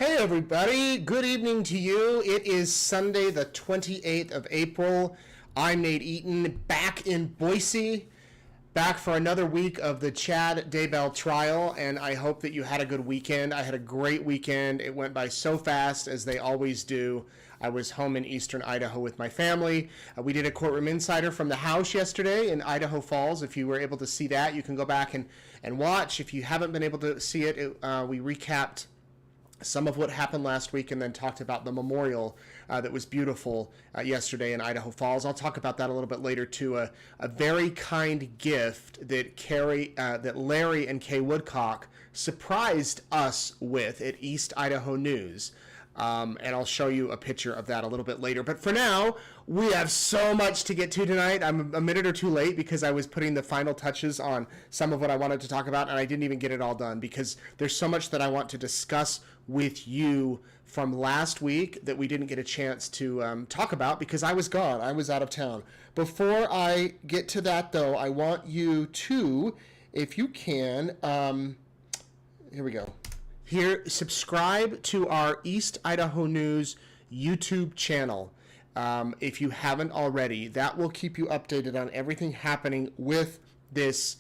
Hey everybody, good evening to you. It is Sunday the 28th of April. I'm Nate Eaton, back in Boise, back for another week of the Chad Daybell trial, and I hope that you had a good weekend. I had a great weekend. It went by so fast, as they always do. I was home in eastern Idaho with my family. We did a Courtroom Insider from the house yesterday in Idaho Falls. If you were able to see that, you can go back and watch. If you haven't been able to see it, we recapped some of what happened last week and then talked about the memorial that was beautiful yesterday in Idaho Falls. I'll talk about that a little bit later too. A very kind gift that Larry and Kay Woodcock surprised us with at East Idaho News. And I'll show you a picture of that a little bit later. But for now, we have so much to get to tonight. I'm a minute or two late because I was putting the final touches on some of what I wanted to talk about, and I didn't even get it all done because there's so much that I want to discuss with you from last week that we didn't get a chance to talk about because I was gone. I was out of town. Before I get to that, though, I want you to, if you can, here we go. Here, subscribe to our East Idaho News YouTube channel if you haven't already. That will keep you updated on everything happening with this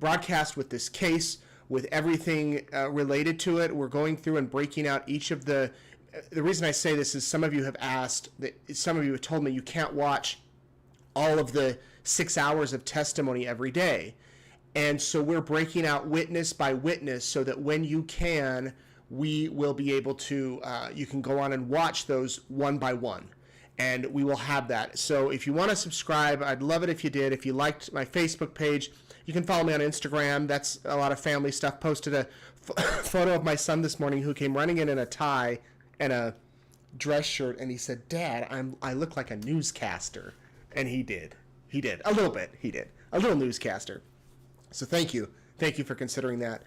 broadcast, with this case, with everything related to it. We're going through and breaking out each of the reason I say this is some of you have asked, some of you have told me you can't watch all of the 6 hours of testimony every day. And so we're breaking out witness by witness so that when you can, we will be able to, you can go on and watch those one by one. And we will have that. So if you want to subscribe, I'd love it if you did. If you liked my Facebook page, you can follow me on Instagram. That's a lot of family stuff. Posted a photo of my son this morning who came running in a tie and a dress shirt. And he said, "Dad, I look like a newscaster." And he did. He did. A little bit. He did. A little newscaster. So thank you. Thank you for considering that.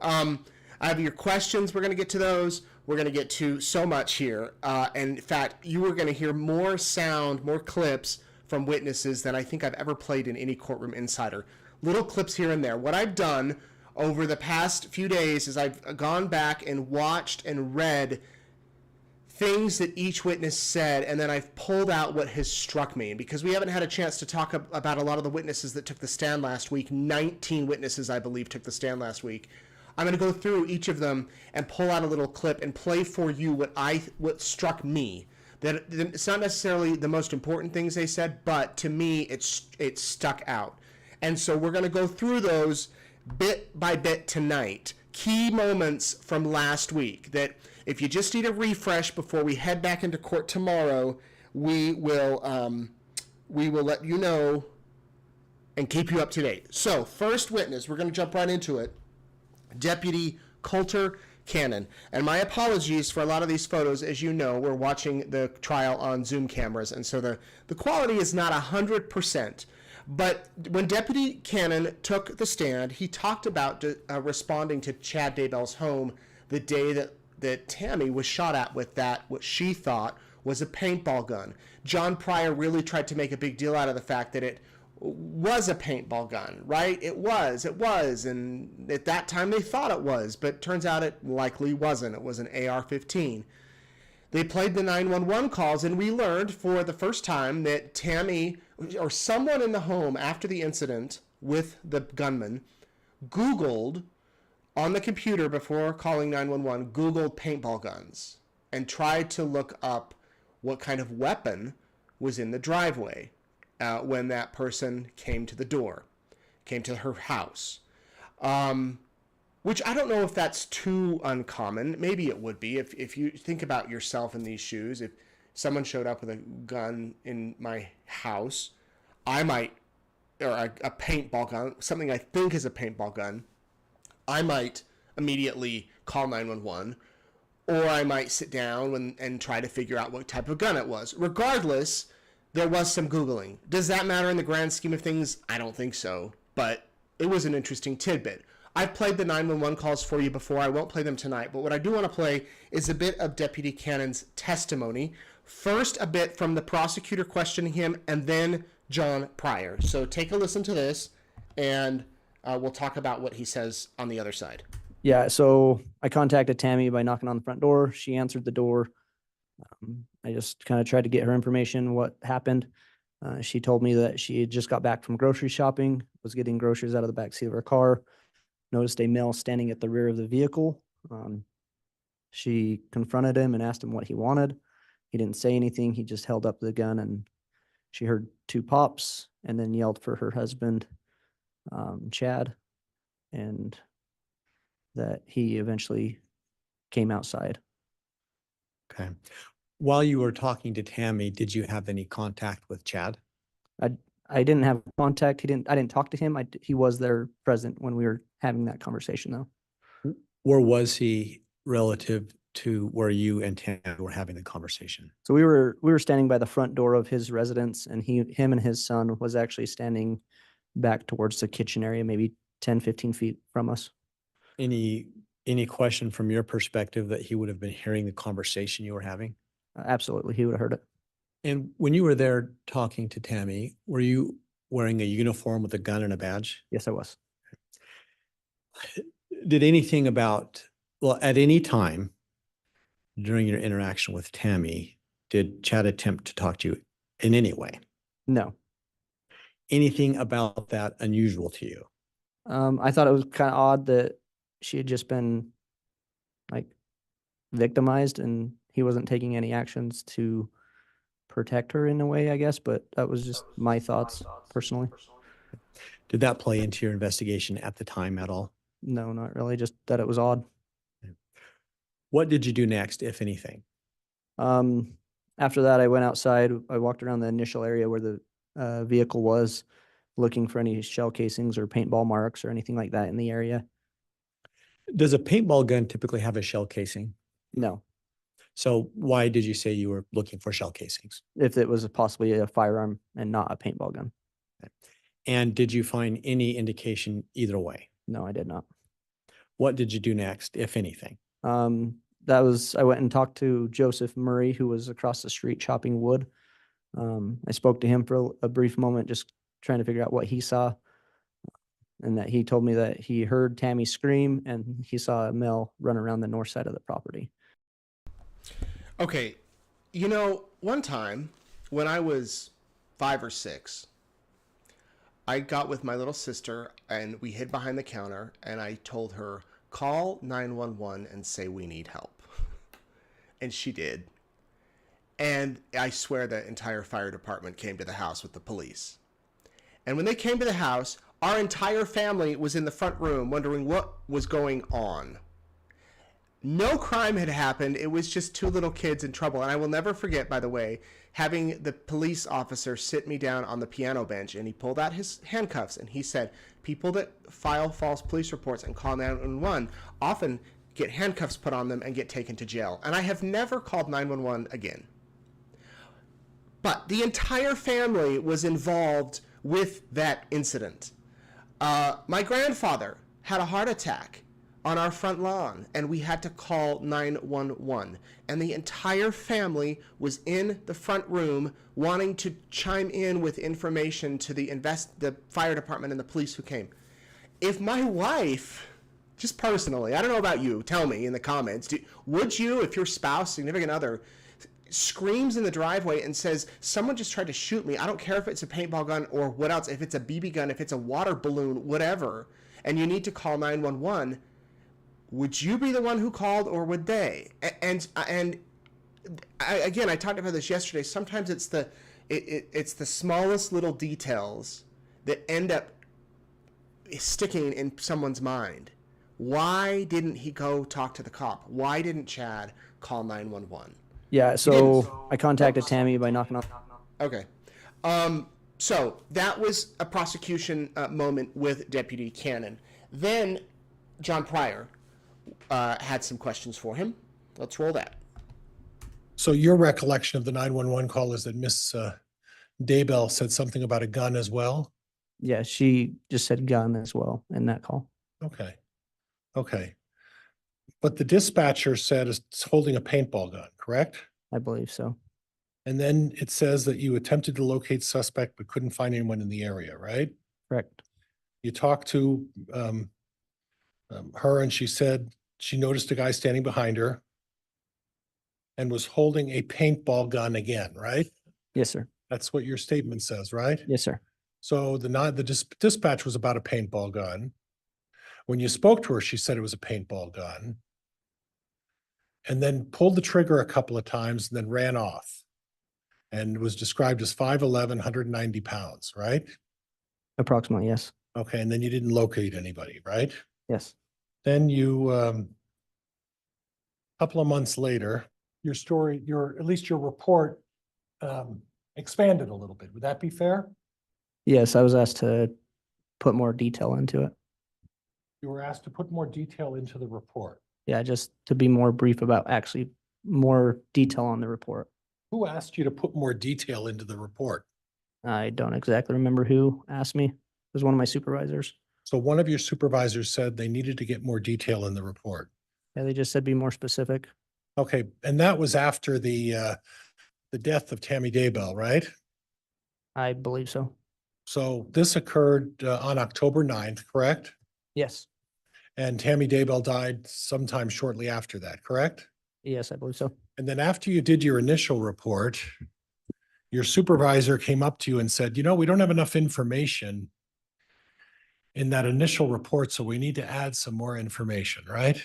I have your questions. We're going to get to those. We're going to get to so much here. And in fact, you are going to hear more sound, more clips from witnesses than I think I've ever played in any Courtroom Insider. Little clips here and there. What I've done over the past few days is I've gone back and watched and read things that each witness said, and then I've pulled out what has struck me. And because we haven't had a chance to talk about a lot of the witnesses that took the stand last week, 19 witnesses, I believe, took the stand last week, I'm going to go through each of them and pull out a little clip and play for you what struck me. That it's not necessarily the most important things they said, but to me, it stuck out. And so we're going to go through those bit by bit tonight. Key moments from last week that if you just need a refresh before we head back into court tomorrow, we will let you know and keep you up to date. So first witness, we're going to jump right into it. Deputy Coulter Cannon. And my apologies for a lot of these photos. As you know, we're watching the trial on Zoom cameras, and so the quality is not 100%. But when Deputy Cannon took the stand, he talked about responding to Chad Daybell's home the day that Tammy was shot at with what she thought was a paintball gun. John Pryor really tried to make a big deal out of the fact that it was a paintball gun, right? It was, and at that time they thought it was, but turns out it likely wasn't. It was an AR-15. They played the 911 calls, and we learned for the first time that Tammy, or someone in the home after the incident with the gunman, Googled on the computer before calling 911, Googled paintball guns and tried to look up what kind of weapon was in the driveway when that person came to the door, came to her house. Which I don't know if that's too uncommon. Maybe it would be. If you think about yourself in these shoes, if someone showed up with a gun in my house, I might, or a paintball gun, something I think is a paintball gun, I might immediately call 911, or I might sit down and try to figure out what type of gun it was. Regardless, there was some Googling. Does that matter in the grand scheme of things? I don't think so, but it was an interesting tidbit. I've played the 911 calls for you before. I won't play them tonight, but what I do want to play is a bit of Deputy Cannon's testimony. First, a bit from the prosecutor questioning him, and then John Pryor. So take a listen to this, and we'll talk about what he says on the other side. Yeah, so I contacted Tammy by knocking on the front door. She answered the door. I just kind of tried to get her information, what happened. She told me that she had just got back from grocery shopping, was getting groceries out of the backseat of her car, noticed a male standing at the rear of the vehicle. She confronted him and asked him what he wanted. He didn't say anything. He just held up the gun, and she heard two pops and then yelled for her husband, Chad, and that he eventually came outside. Okay. While you were talking to Tammy, did you have any contact with Chad? I I didn't have contact. I didn't talk to him. He was there present when we were having that conversation though. Where was he relative to where you and Tammy were having the conversation? So we were standing by the front door of his residence, and him and his son was actually standing back towards the kitchen area, maybe 10, 15 feet from us. Any any question from your perspective that he would have been hearing the conversation you were having? Absolutely, he would have heard it. And when you were there talking to Tammy, were you wearing a uniform with a gun and a badge? Yes, I was. Did anything about, well, at any time during your interaction with Tammy, did Chad attempt to talk to you in any way? No. Anything about that unusual to you? I thought it was kind of odd that she had just been like victimized and he wasn't taking any actions to protect her in a way, I guess, but that was just my thoughts personally. Did that play into your investigation at the time at all? No, not really, just that it was odd. What did you do next, if anything? Um, After that, I went outside. I walked around the initial area where the vehicle was, looking for any shell casings or paintball marks or anything like that in the area. Does a paintball gun typically have a shell casing? No, So why did you say you were looking for shell casings? if it was possibly a firearm and not a paintball gun. And did you find any indication either way? No, I did not. What did you do next, if anything? I went and talked to Joseph Murray, who was across the street chopping wood. I spoke to him for a brief moment, just trying to figure out what he saw. And that he told me that he heard Tammy scream and he saw a male run around the north side of the property. Okay, one time when I was 5 or 6, I got with my little sister and we hid behind the counter and I told her, call 911 and say we need help. And she did. And I swear the entire fire department came to the house with the police. And when they came to the house, our entire family was in the front room wondering what was going on. No crime had happened. It was just two little kids in trouble. And I will never forget, by the way, having the police officer sit me down on the piano bench, and he pulled out his handcuffs and he said, people that file false police reports and call 911 often get handcuffs put on them and get taken to jail. And I have never called 911 again. But the entire family was involved with that incident. My grandfather had a heart attack on our front lawn, and we had to call 911. And the entire family was in the front room wanting to chime in with information to the fire department and the police who came. If my wife, just personally, I don't know about you, tell me in the comments, would you, if your spouse, significant other, screams in the driveway and says, someone just tried to shoot me, I don't care if it's a paintball gun or what else, if it's a BB gun, if it's a water balloon, whatever, and you need to call 911, would you be the one who called or would they? And again, I talked about this yesterday. Sometimes it's the smallest little details that end up sticking in someone's mind. Why didn't he go talk to the cop? Why didn't Chad call 911? Yeah, so I contacted Tammy by knocking on. Okay. So that was a prosecution moment with Deputy Cannon. Then John Pryor had some questions for him. Let's roll that. So your recollection of the 911 call is that Miss Daybell said something about a gun as well? Yeah, she just said gun as well in that call. Okay. Okay. But the dispatcher said it's holding a paintball gun, correct? I believe so. And then it says that you attempted to locate suspect but couldn't find anyone in the area, right? Correct. You talked to her, and she said she noticed a guy standing behind her and was holding a paintball gun again, right? Yes, sir. That's what your statement says, right? Yes, sir. So the dispatch was about a paintball gun. When you spoke to her, she said it was a paintball gun. And then pulled the trigger a couple of times and then ran off. And was described as 5'11", 190 pounds, right? Approximately, yes. Okay, and then you didn't locate anybody, right? Yes. Then you, couple of months later, your story, at least your report expanded a little bit. Would that be fair? Yes, I was asked to put more detail into it. You were asked to put more detail into the report. Yeah, just to be more brief about actually more detail on the report. Who asked you to put more detail into the report? I don't exactly remember who asked me. It was one of my supervisors. So one of your supervisors said they needed to get more detail in the report. Yeah, they just said be more specific. Okay, and that was after the death of Tammy Daybell, right? I believe so. So this occurred on October 9th, correct? Yes. And Tammy Daybell died sometime shortly after that, correct? Yes, I believe so. And then after you did your initial report, your supervisor came up to you and said, you know, we don't have enough information in that initial report, so we need to add some more information, right?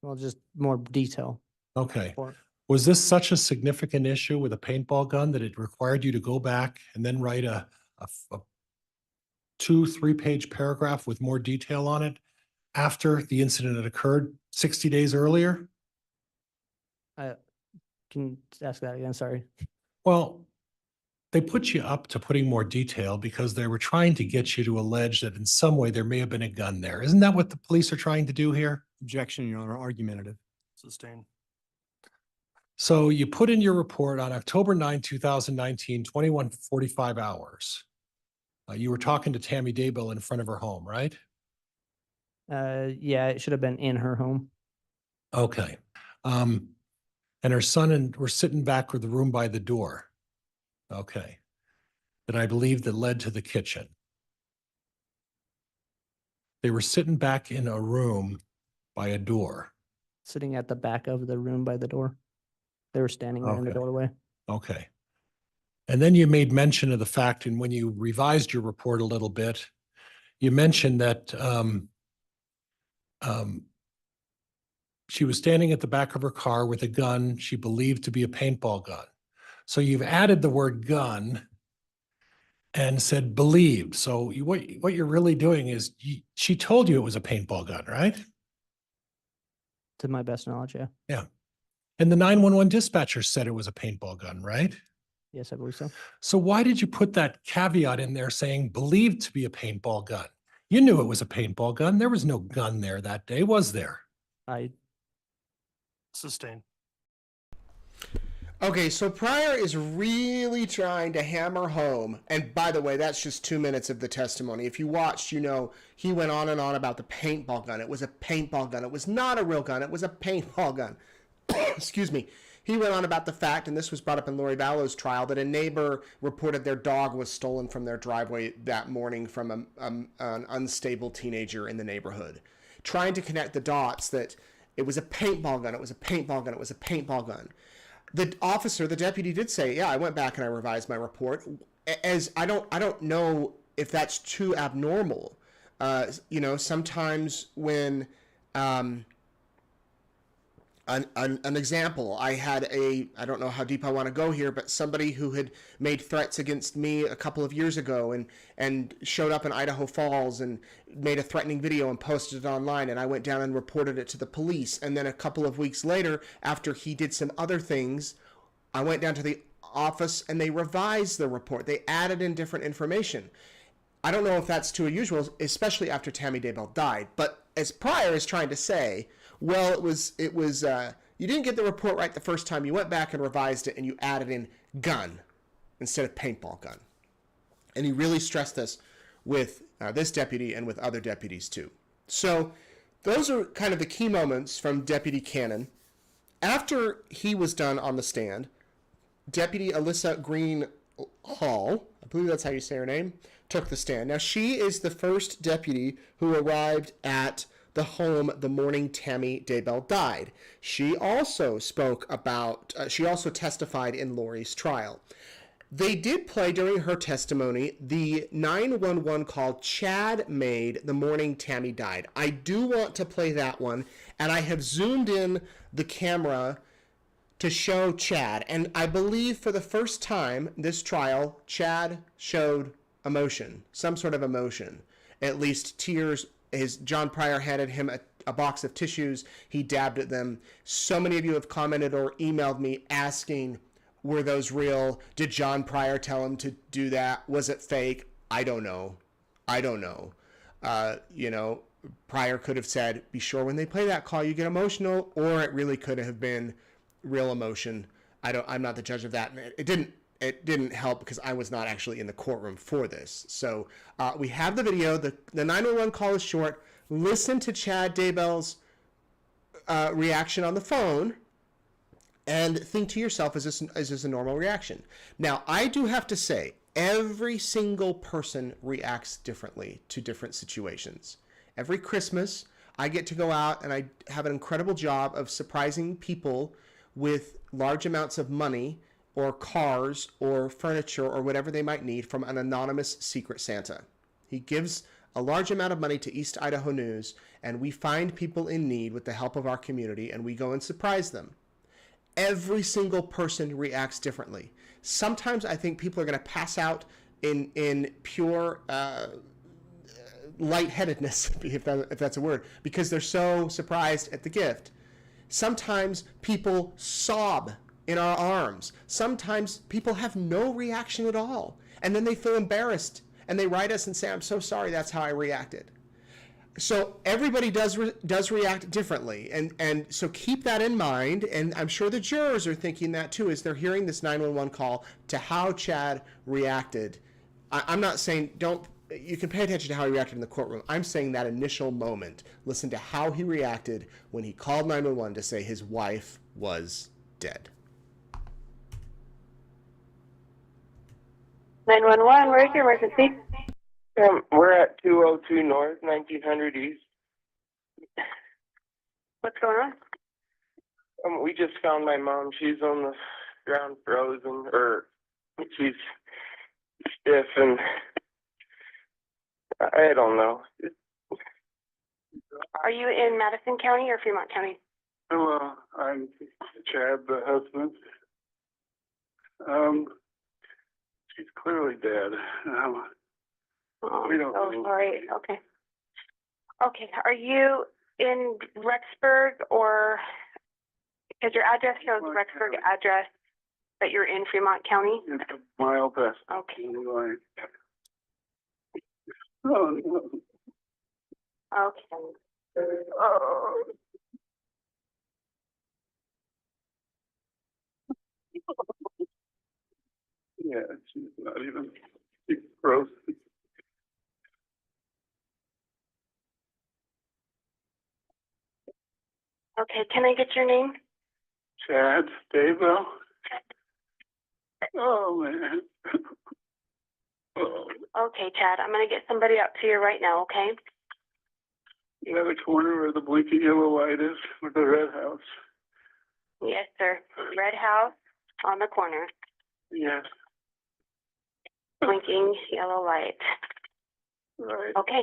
Well, just more detail. Okay. For Was this such a significant issue with a paintball gun that it required you to go back and then write a 2-3 page paragraph with more detail on it after the incident had occurred 60 days earlier? Can you ask that again? Sorry. Well, they put you up to putting more detail because they were trying to get you to allege that in some way there may have been a gun there. Isn't that what the police are trying to do here? Objection, Your Honor, argumentative. Sustained. So you put in your report on October 9, 2019, 21:45 hours. You were talking to Tammy Daybell in front of her home, right? Yeah, it should have been in her home. Okay. And her son were sitting back with the room by the door. Okay. That I believe that led to the kitchen. They were sitting back in a room by a door. Sitting at the back of the room by the door. They were standing there in the Okay. doorway. Okay. And then you made mention of the fact, and when you revised your report a little bit, you mentioned that she was standing at the back of her car with a gun she believed to be a paintball gun. So you've added the word gun and said believed. So what you're really doing is she told you it was a paintball gun, right? To my best knowledge, yeah. Yeah. And the 911 dispatcher said it was a paintball gun, right? Yes, I believe so. So why did you put that caveat in there saying believed to be a paintball gun? You knew it was a paintball gun. There was no gun there that day, was there? I Sustained. Okay, so Pryor is really trying to hammer home, and by the way, that's just 2 minutes of the testimony. If you watched, you know, he went on and on about the paintball gun. It was a paintball gun. It was not a real gun. It was a paintball gun. Excuse me. He went on about the fact, and this was brought up in Lori Vallow's trial, that a neighbor reported their dog was stolen from their driveway that morning from an unstable teenager in the neighborhood. Trying to connect the dots that it was a paintball gun, it was a paintball gun, it was a paintball gun. The officer, the deputy, did say, yeah, I went back and I revised my report. As I don't know if that's too abnormal. You know, sometimes when an example, I had I don't know how deep I want to go here, but somebody who had made threats against me a couple of years ago and showed up in Idaho Falls and made a threatening video and posted it online, and I went down and reported it to the police. And then a couple of weeks later, after he did some other things, I went down to the office and they revised the report. They added in different information. I don't know if that's too unusual, especially after Tammy Daybell died. But as Pryor is trying to say, well, it was you didn't get the report right the first time. You went back and revised it and you added in gun instead of paintball gun. And he really stressed this with this deputy and with other deputies too. So those are kind of the key moments from Deputy Cannon. After he was done on the stand, Deputy Alyssa Green Hall, I believe that's how you say her name, took the stand. Now, she is the first deputy who arrived at the home the morning Tammy Daybell died. She also she also testified in Lori's trial. They did play during her testimony the 911 call Chad made the morning Tammy died. I do want to play that one, and I have zoomed in the camera to show Chad. And I believe for the first time this trial, Chad showed emotion, some sort of emotion, at least tears. John Pryor handed him a box of tissues. He dabbed at them. So many of you have commented or emailed me asking, were those real? Did John Pryor tell him to do that? Was it fake? I don't know. Pryor could have said, be sure when they play that call you get emotional, or it really could have been real emotion. I'm not the judge of that. It didn't help because I was not actually in the courtroom for this. So we have the video. The 911 call is short. Listen to Chad Daybell's reaction on the phone and think to yourself, is this a normal reaction? Now, I do have to say, every single person reacts differently to different situations. Every Christmas, I get to go out and I have an incredible job of surprising people with large amounts of money or cars or furniture or whatever they might need from an anonymous Secret Santa. He gives a large amount of money to East Idaho News, and we find people in need with the help of our community, and we go and surprise them. Every single person reacts differently. Sometimes I think people are going to pass out in pure lightheadedness, if that's a word, because they're so surprised at the gift. Sometimes people sob in our arms. Sometimes people have no reaction at all, and then they feel embarrassed, and they write us and say, I'm so sorry, that's how I reacted. So everybody does react differently, and so keep that in mind, and I'm sure the jurors are thinking that too as they're hearing this 911 call to how Chad reacted. I'm not saying you can pay attention to how he reacted in the courtroom. I'm saying that initial moment. Listen to how he reacted when he called 911 to say his wife was dead. 911, where's your emergency? We're at 202 North, 1900 East. What's going on? We just found my mom. She's on the ground frozen, or she's stiff, and I don't know. Are you in Madison County or Fremont County? Hello, I'm Chad, the husband. She's clearly dead. We don't Oh, know. sorry. Okay. Okay. Are you in Rexburg or, because your address shows Rexburg address, but you're in Fremont County? It's a mile past Okay. the line. Oh, no. Okay. Oh. Yeah, she's not even, she's gross. Okay. Can I get your name? Chad Daybell. Oh, man. Oh, Okay, Chad. I'm going to get somebody out to you right now, okay? you know the corner where the blinking yellow light is with the red house? Yes, sir. Red house on the corner. Yes. Blinking yellow light. Right. Okay.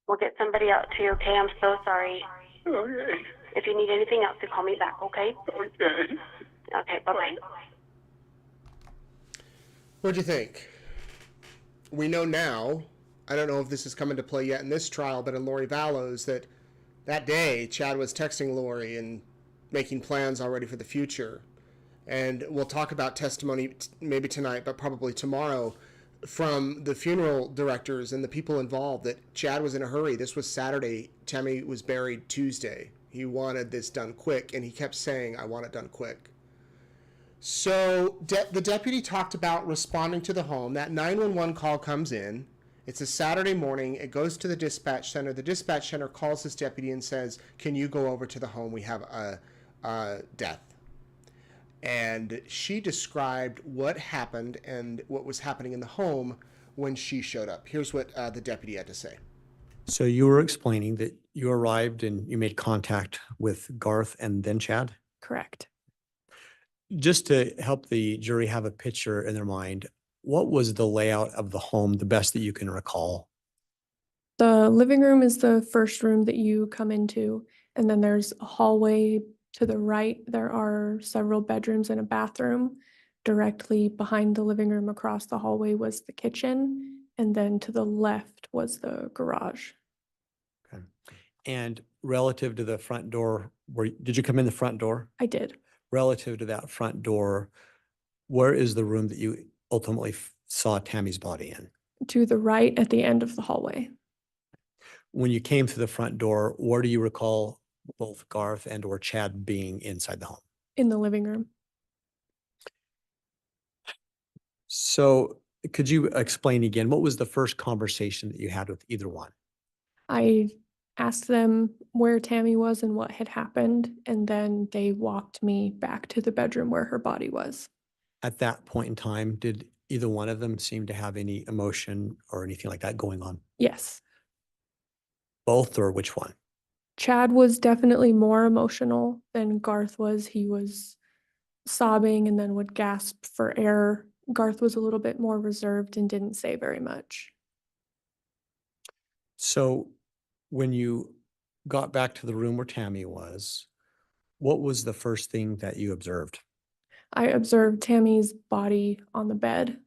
We'll get somebody out to you, okay? I'm so sorry. Okay. If you need anything else, you call me back, okay? Okay. Okay, bye-bye. What'd you think? We know now, I don't know if this has come into play yet in this trial, but in Lori Vallow's, that day, Chad was texting Lori and making plans already for the future. And we'll talk about testimony maybe tonight, but probably tomorrow, from the funeral directors and the people involved, that Chad was in a hurry. This was Saturday. Tammy was buried Tuesday. He wanted this done quick, and he kept saying, I want it done quick. So the deputy talked about responding to the home. That 911 call comes in. It's a Saturday morning. It goes to the dispatch center. The dispatch center calls this deputy and says, can you go over to the home? We have a death. And she described what happened and what was happening in the home when she showed up. Here's what the deputy had to say. So you were explaining that you arrived and you made contact with Garth and then Chad? Correct. Just to help the jury have a picture in their mind, what was the layout of the home, the best that you can recall? The living room is the first room that you come into, and then there's a hallway to the right. There are several bedrooms and a bathroom. Directly behind the living room across the hallway was the kitchen, and then to the left was the garage. Okay. And relative to the front door, did you come in the front door? I did. Relative to that front door, where is the room that you ultimately saw Tammy's body in? To the right at the end of the hallway. When you came through the front door, where do you recall both Garth and or Chad being inside the home? In the living room. So could you explain again, what was the first conversation that you had with either one? I asked them where Tammy was and what had happened, and then they walked me back to the bedroom where her body was. At that point in time, did either one of them seem to have any emotion or anything like that going on? Yes. Both, or which one? Chad was definitely more emotional than Garth was. He was sobbing and then would gasp for air. Garth was a little bit more reserved and didn't say very much. So when you got back to the room where Tammy was, what was the first thing that you observed? I observed Tammy's body on the bed,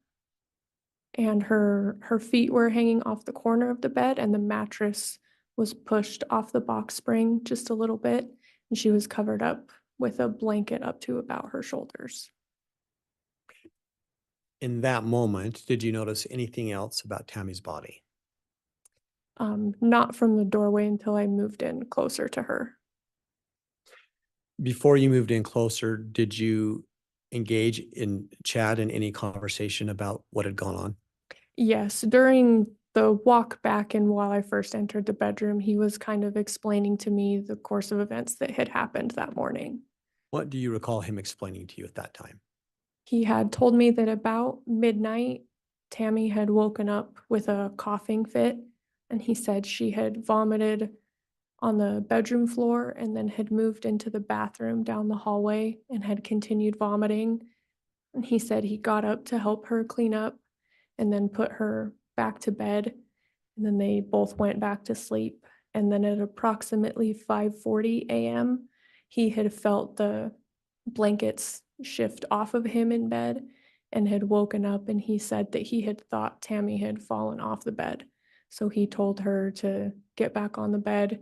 and her feet were hanging off the corner of the bed, and the mattress was pushed off the box spring just a little bit, and she was covered up with a blanket up to about her shoulders. In that moment, did you notice anything else about Tammy's body? Not from the doorway until I moved in closer to her. Before you moved in closer, did you engage in Chad in any conversation about what had gone on? Yes, during the walk back and while I first entered the bedroom, he was kind of explaining to me the course of events that had happened that morning. What do you recall him explaining to you at that time? He had told me that about midnight, Tammy had woken up with a coughing fit, and he said she had vomited on the bedroom floor and then had moved into the bathroom down the hallway and had continued vomiting. And he said he got up to help her clean up and then put her back to bed. And then they both went back to sleep. And then at approximately 5:40 a.m., he had felt the blankets shift off of him in bed and had woken up, and he said that he had thought Tammy had fallen off the bed. So he told her to get back on the bed,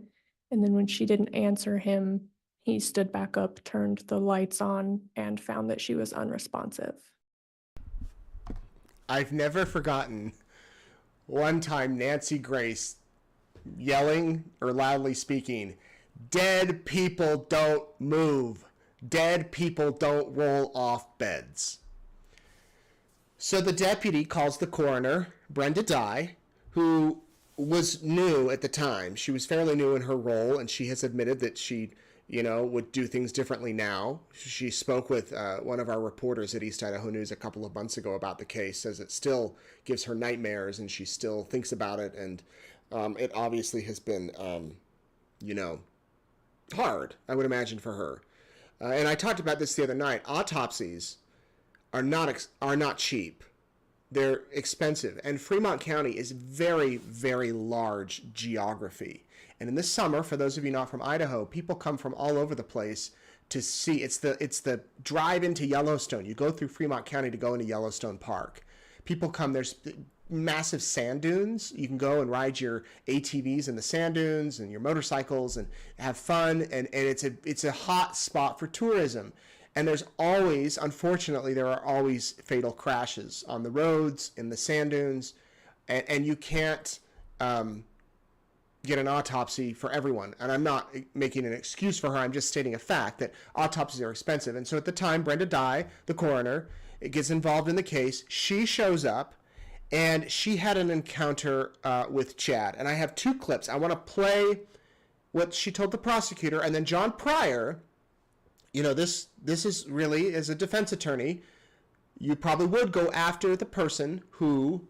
and then when she didn't answer him, he stood back up, turned the lights on, and found that she was unresponsive. I've never forgotten one time Nancy Grace yelling or loudly speaking, "Dead people don't move. Dead people don't roll off beds." So the deputy calls the coroner, Brenda Dye, who was new at the time. She was fairly new in her role, and she has admitted that she, would do things differently now. She spoke with one of our reporters at East Idaho News a couple of months ago about the case, says it still gives her nightmares, and she still thinks about it, and it obviously has been, hard, I would imagine, for her. And I talked about this the other night. Autopsies are not cheap. They're expensive. And Fremont County is very, very large geography. And in the summer, for those of you not from Idaho, people come from all over the place to see. It's the drive into Yellowstone. You go through Fremont County to go into Yellowstone Park. People come. There's massive sand dunes. You can go and ride your ATVs in the sand dunes and your motorcycles and have fun. And it's a hot spot for tourism. And unfortunately, there are always fatal crashes on the roads, in the sand dunes, and you can't get an autopsy for everyone. And I'm not making an excuse for her. I'm just stating a fact that autopsies are expensive. And so at the time, Brenda Dye, the coroner, gets involved in the case. She shows up, and she had an encounter with Chad. And I have two clips. I want to play what she told the prosecutor, and then John Pryor. This is really, as a defense attorney, you probably would go after the person who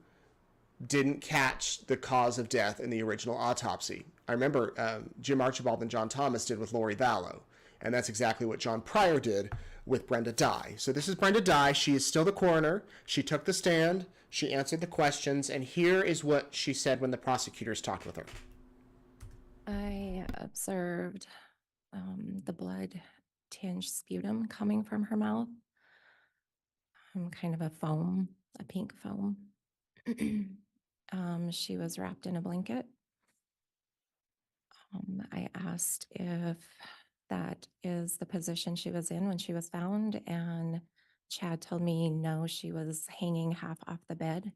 didn't catch the cause of death in the original autopsy. I remember Jim Archibald and John Thomas did with Lori Vallow, and that's exactly what John Pryor did with Brenda Dye. So this is Brenda Dye. She is still the coroner. She took the stand. She answered the questions, and here is what she said when the prosecutors talked with her. I observed the blood tinged sputum coming from her mouth, kind of a foam, a pink foam. She was wrapped in a blanket. I asked if that is the position she was in when she was found, and Chad told me no, she was hanging half off the bed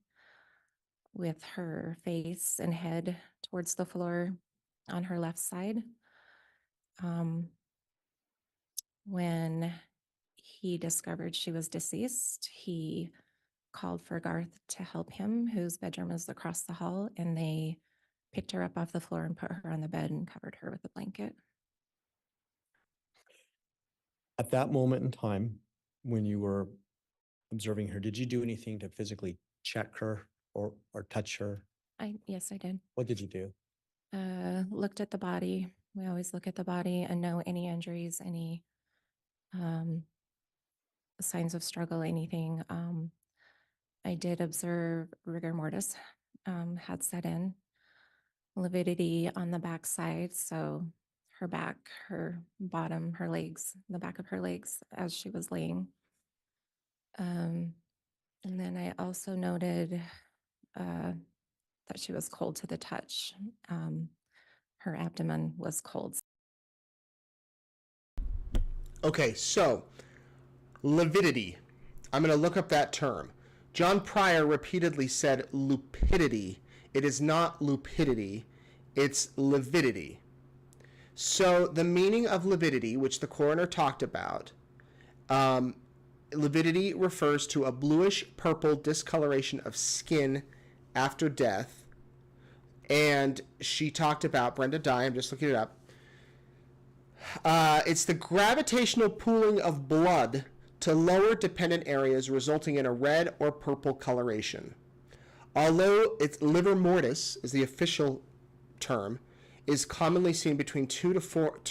with her face and head towards the floor on her left side. When he discovered she was deceased, he called for Garth to help him, whose bedroom is across the hall, and they picked her up off the floor and put her on the bed and covered her with a blanket. At that moment in time, when you were observing her, did you do anything to physically check her or touch her? Yes, I did. What did you do? Looked at the body. We always look at the body and know any injuries, any signs of struggle, anything. I did observe rigor mortis had set in, lividity on the back side. So her back, her bottom, her legs, the back of her legs as she was laying. And then I also noted that she was cold to the touch. Her abdomen was cold. Okay, so lividity. I'm going to look up that term. John Pryor repeatedly said lupidity. It is not lupidity, it's lividity. So the meaning of lividity, which the coroner talked about, lividity refers to a bluish purple discoloration of skin after death. And she talked about Brenda Dye. I'm just looking it up. It's the gravitational pooling of blood to lower dependent areas, resulting in a red or purple coloration. Although it's livor mortis is the official term, is commonly seen between 2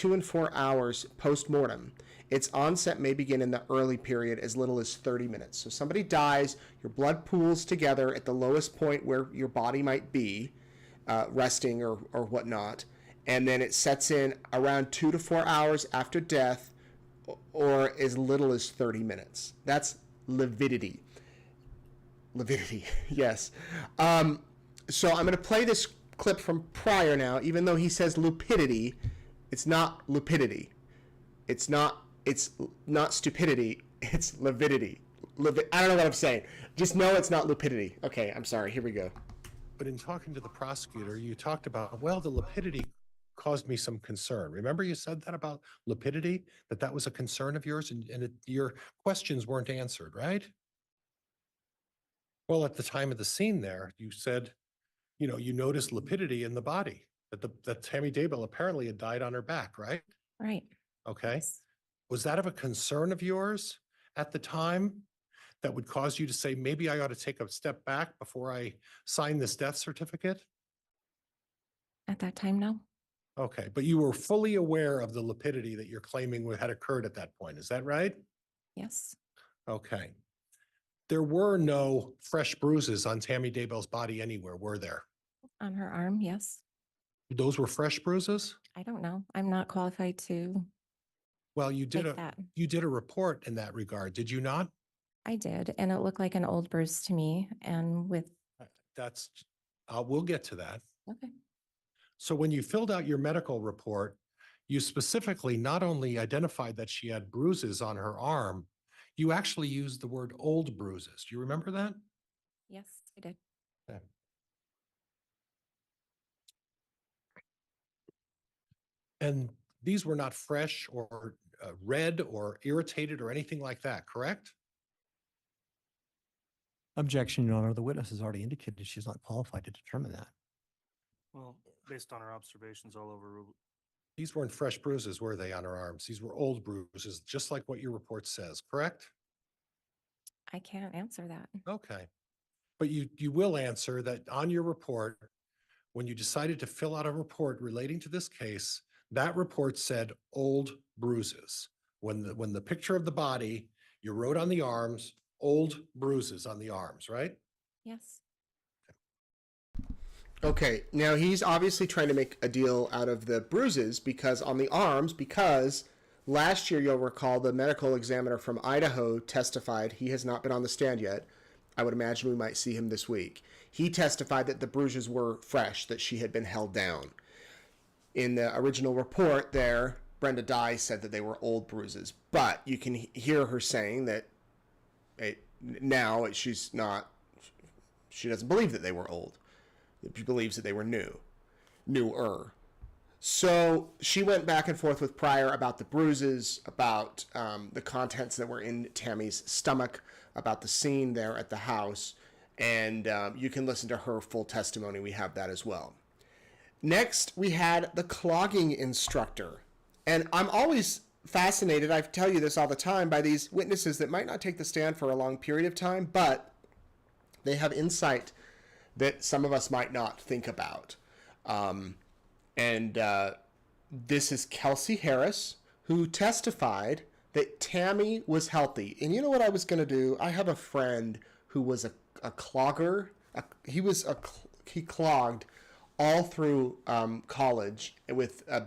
and 4 hours post-mortem. Its onset may begin in the early period, as little as 30 minutes. So somebody dies, your blood pools together at the lowest point where your body might be, resting or whatnot, and then it sets in around 2 to 4 hours after death, or as little as 30 minutes. That's lividity. Lividity, yes. So I'm going to play this clip from Pryor now. Even though he says lupidity, it's not lupidity. It's not stupidity. It's lividity. I don't know what I'm saying. Just know it's not lupidity. Okay, I'm sorry. Here we go. But in talking to the prosecutor, you talked about, well, the lipidity caused me some concern. Remember you said that about lipidity, that was a concern of yours, and your questions weren't answered, right? Well, at the time of the scene there, you said, you noticed lipidity in the body, that Tammy Daybell apparently had died on her back, right? Right. Okay. Yes. Was that of a concern of yours at the time that would cause you to say, maybe I ought to take a step back before I sign this death certificate? At that time, no. Okay, but you were fully aware of the lipidity that you're claiming had occurred at that point. Is that right? Yes. Okay. There were no fresh bruises on Tammy Daybell's body anywhere, were there? On her arm, yes. Those were fresh bruises? I don't know. I'm not qualified to Well, you did take that. you did a report in that regard, did you not? I did, and it looked like an old bruise to me. And with That's, we'll get to that. okay, So when you filled out your medical report, you specifically not only identified that she had bruises on her arm, you actually used the word old bruises. Do you remember that? yes, I did. Okay. And these were not fresh or red or irritated or anything like that, correct? Objection, Your Honor. The witness has already indicated she's not qualified to determine that. Well, based on our observations all over, These weren't fresh bruises, were they, on her arms? These were old bruises, just like what your report says, correct? I can't answer that. Okay. But you will answer that on your report, when you decided to fill out a report relating to this case, that report said old bruises. When the picture of the body, you wrote on the arms, old bruises on the arms, right? Yes. Okay, now he's obviously trying to make a deal out of the bruises because on the arms, because last year you'll recall the medical examiner from Idaho testified, he has not been on the stand yet. I would imagine we might see him this week. He testified that the bruises were fresh, that she had been held down. In the original report there, Brenda Dye said that they were old bruises, but you can hear her saying that now she doesn't believe that they were old. She believes that they were newer. So she went back and forth with Pryor about the bruises, about the contents that were in Tammy's stomach, about the scene there at the house, and you can listen to her full testimony. We have that as well. Next, we had the clogging instructor. And I'm always fascinated, I tell you this all the time, by these witnesses that might not take the stand for a long period of time, but they have insight that some of us might not think about. This is Kelsey Harris, who testified that Tammy was healthy. And you know what I was going to do? I have a friend who was a clogger. He clogged all through college with a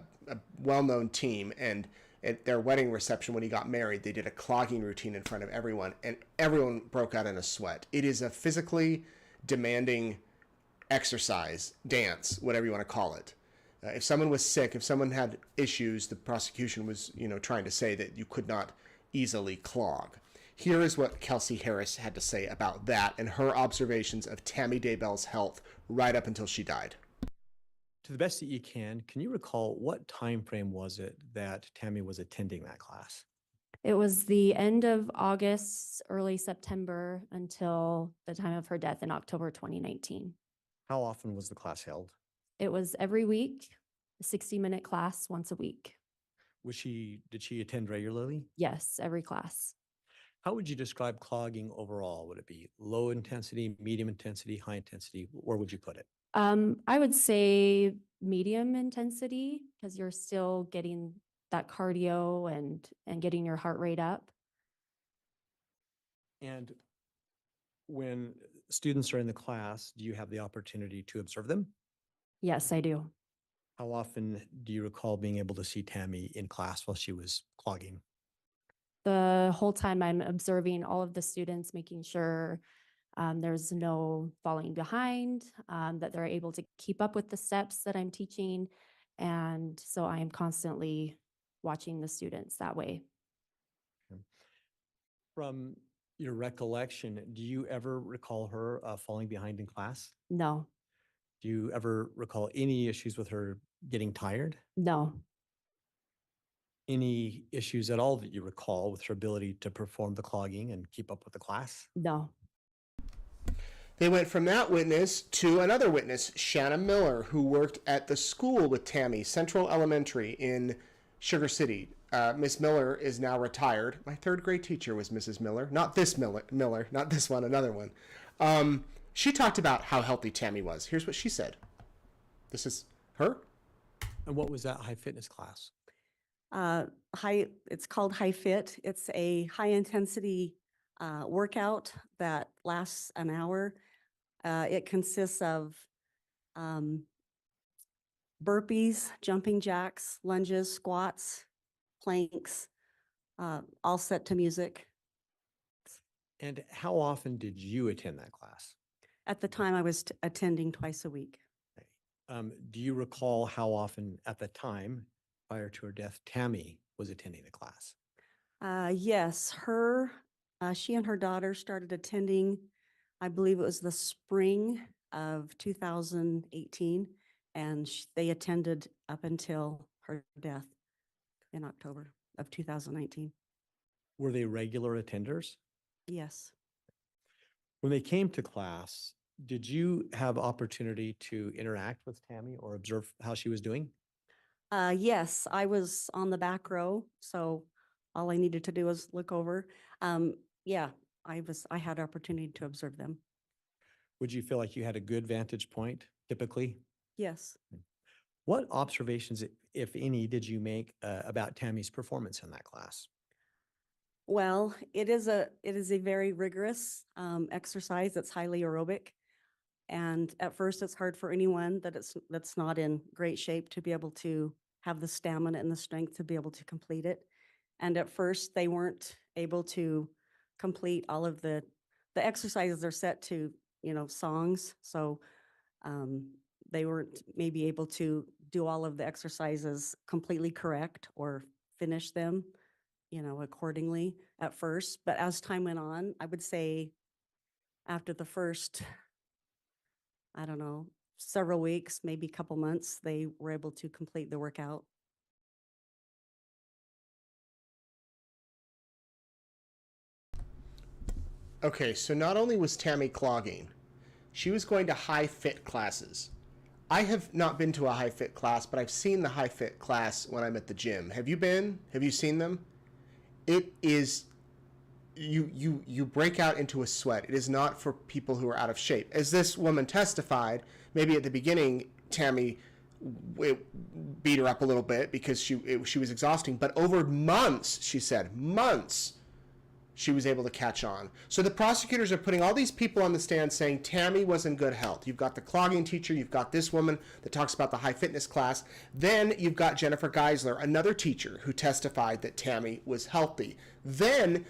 well-known team. And at their wedding reception, when he got married, they did a clogging routine in front of everyone. And everyone broke out in a sweat. It is a physically demanding exercise, dance, whatever you want to call it. If someone was sick, if someone had issues, the prosecution was, trying to say that you could not easily clog. Here is what Kelsey Harris had to say about that and her observations of Tammy Daybell's health right up until she died. To the best that you can you recall what time frame was it that Tammy was attending that class? It was the end of August, early September until the time of her death in October 2019. How often was the class held? It was every week, a 60-minute class once a week. Did she attend regularly? Yes, every class. How would you describe clogging overall? Would it be low intensity, medium intensity, high intensity? Where would you put it? I would say medium intensity because you're still getting that cardio and getting your heart rate up. And when students are in the class, do you have the opportunity to observe them? Yes, I do. How often do you recall being able to see Tammy in class while she was clogging? The whole time I'm observing all of the students, making sure there's no falling behind, that they're able to keep up with the steps that I'm teaching. And so I am constantly watching the students that way. From your recollection, do you ever recall her falling behind in class? No, Do you ever recall any issues with her getting tired? no, Any issues at all that you recall with her ability to perform the clogging and keep up with the class? no. They went from that witness to another witness, Shanna Miller, who worked at the school with Tammy, Central Elementary in Sugar City. Miss Miller is now retired. My third grade teacher was Mrs. Miller. Not this Miller, not this one, another one. She talked about how healthy Tammy was. Here's what she said. This is her. And what was that high fitness class? It's called High Fit. It's a high intensity workout that lasts an hour. It consists of burpees, jumping jacks, lunges, squats, planks, all set to music. And how often did you attend that class? At the time, I was attending twice a week. Do you recall how often at the time, prior to her death, Tammy was attending the class? Yes, she and her daughter started attending, I believe it was the spring of 2018, and they attended up until her death in October of 2019. Were they regular attenders? Yes. When they came to class, did you have opportunity to interact with Tammy or observe how she was doing? Yes, I was on the back row, so all I needed to do was look over. Yeah, I had opportunity to observe them. Would you feel like you had a good vantage point typically? Yes. What observations, if any, did you make about Tammy's performance in that class? Well, it is a very rigorous exercise that's highly aerobic. And at first it's hard for anyone that's not in great shape to be able to have the stamina and the strength to be able to complete it. And at first they weren't able to complete all of the exercises are set to, songs. So they weren't maybe able to do all of the exercises completely correct or finish them, accordingly at first. But as time went on, I would say after the first, I don't know, several weeks, maybe a couple months, they were able to complete the workout. Okay, so not only was Tammy clogging, she was going to high fit classes. I have not been to a high fit class, but I've seen the high fit class when I'm at the gym. Have you been? Have you seen them? It is, you break out into a sweat. It is not for people who are out of shape. As this woman testified, maybe at the beginning, Tammy beat her up a little bit because she was exhausting, but over months, she said, months, she was able to catch on. So the prosecutors are putting all these people on the stand saying Tammy was in good health. You've got the clogging teacher, you've got this woman that talks about the high fitness class. Then you've got Jennifer Geisler, another teacher who testified that Tammy was healthy. Then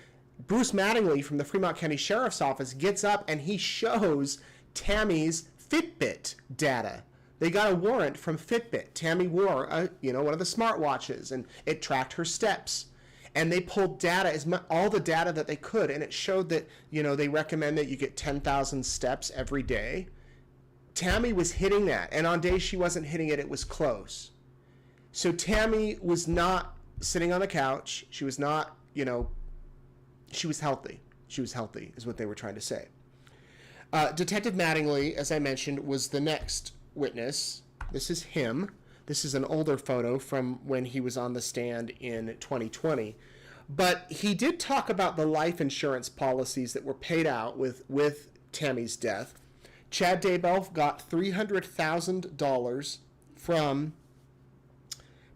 Bruce Mattingly from the Fremont County Sheriff's Office gets up and he shows Tammy's Fitbit data. They got a warrant from Fitbit. Tammy wore one of the smartwatches and it tracked her steps. And they pulled data, all the data that they could, and it showed that, they recommend that you get 10,000 steps every day. Tammy was hitting that, and on days she wasn't hitting it, it was close. So Tammy was not sitting on the couch. She was not, she was healthy. She was healthy, is what they were trying to say. Detective Mattingly, as I mentioned, was the next witness. This is him. This is an older photo from when he was on the stand in 2020. But he did talk about the life insurance policies that were paid out with Tammy's death. Chad Daybell got $300,000 from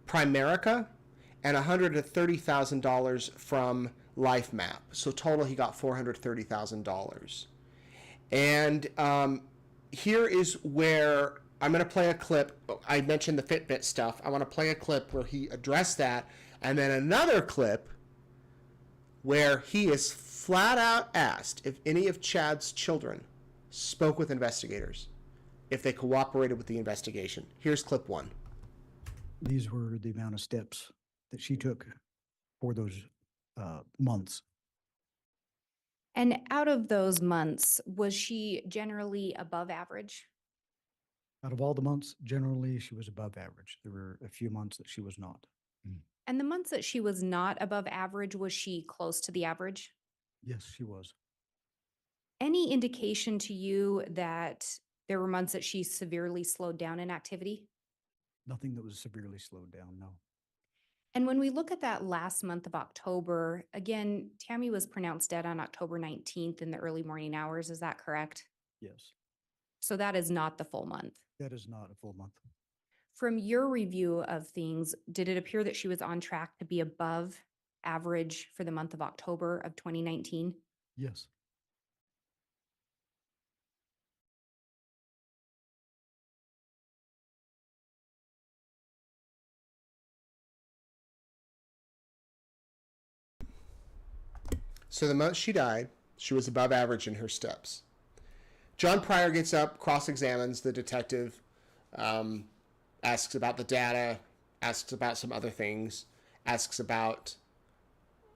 Primerica and $130,000 from LifeMap. So total, he got $430,000. And here is where I'm going to play a clip. I mentioned the Fitbit stuff. I want to play a clip where he addressed that, and then another clip where he is flat out asked if any of Chad's children spoke with investigators, if they cooperated with the investigation. Here's clip one. These were the amount of steps that she took for those months. And out of those months, was she generally above average? Out of all the months, generally, she was above average. There were a few months that she was not. And the months that she was not above average, was she close to the average? Yes, she was. Any indication to you that there were months that she severely slowed down in activity? Nothing that was severely slowed down, no. And when we look at that last month of October, again, Tammy was pronounced dead on October 19th in the early morning hours. Is that correct? Yes, So that is not the full month. that is not a full month. From your review of things, did it appear that she was on track to be above average for the month of October of 2019? Yes. So the month she died, she was above average in her steps. John Pryor gets up, cross-examines the detective, asks about the data, asks about some other things, asks about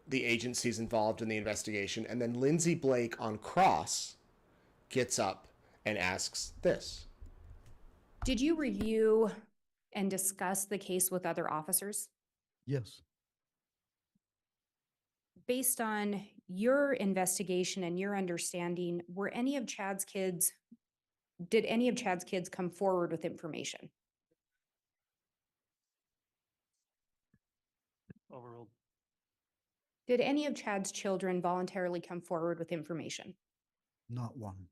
the agencies involved in the investigation, and then Lindsay Blake on cross gets up and asks this. Did you review and discuss the case with other officers? Yes. Based on your investigation and your understanding, did any of Chad's kids come forward with information? Overruled. Did any of Chad's children voluntarily come forward with information? Not one.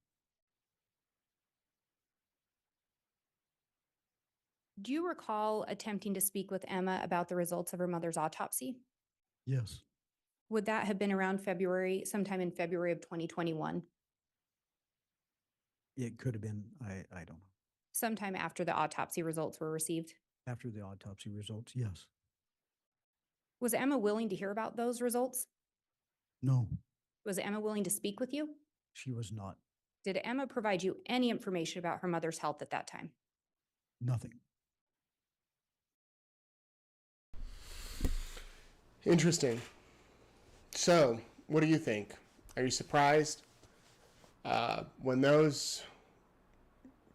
Do you recall attempting to speak with Emma about the results of her mother's autopsy? Yes, Would that have been around February, sometime in February of 2021, it could have been, I don't know. sometime after the autopsy results were received? After the autopsy results, yes. Was Emma willing to hear about those results? No, Was Emma willing to speak with you? she was not. Did Emma provide you any information about her mother's health at that time? Nothing. Interesting. So, what do you think? Are you surprised when those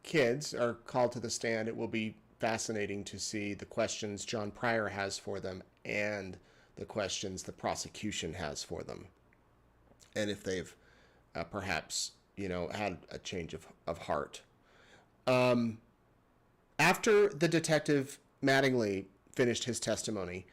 kids are called to the stand? It will be fascinating to see the questions John Pryor has for them and the questions the prosecution has for them, and if they've perhaps had a change of heart. After the detective Mattingly finished his testimony,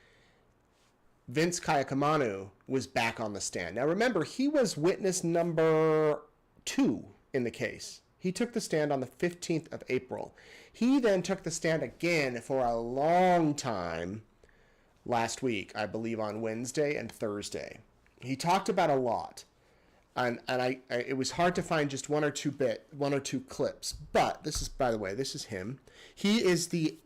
Vince Kayakamanu was back on the stand. Now remember, he was witness number 2 in the case. He took the stand on the 15th of April. He then took the stand again for a long time last week, I believe on Wednesday and Thursday. He talked about a lot. And it was hard to find just one or two clips. But this is, by the way, this is him. He is the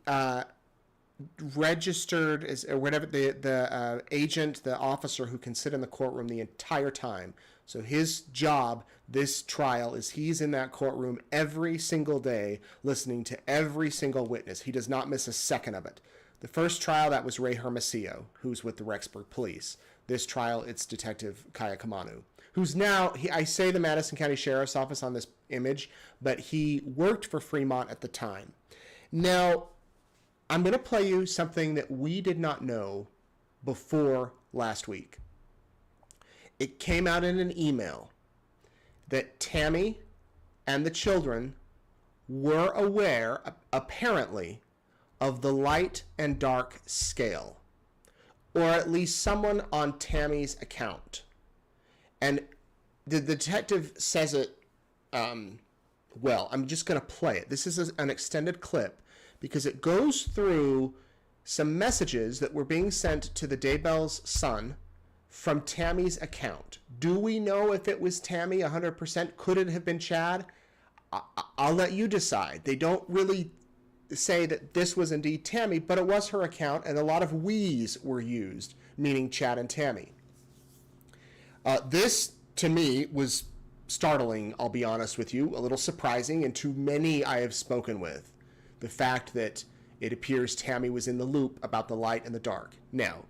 registered or whatever the agent, the officer who can sit in the courtroom the entire time. So his job this trial is he's in that courtroom every single day listening to every single witness. He does not miss a second of it. The first trial, that was Ray Hermosillo, who's with the Rexburg Police. This trial, it's Detective Kayakamanu, who's now, I say the Madison County Sheriff's Office on this image, but he worked for Fremont at the time. Now, I'm going to play you something that we did not know before last week. It came out in an email that Tammy and the children were aware, apparently, of the light and dark scale, or at least someone on Tammy's account. And the detective says it, well, I'm just going to play it. This is an extended clip because it goes through some messages that were being sent to the Daybell's son from Tammy's account. Do we know if it was Tammy 100%? Could it have been Chad? I'll let you decide. They don't really say that this was indeed Tammy, but it was her account, and a lot of we's were used, meaning Chad and Tammy. This, to me, was startling, I'll be honest with you, a little surprising, and to many I have spoken with, the fact that it appears Tammy was in the loop about the light and the dark. Now,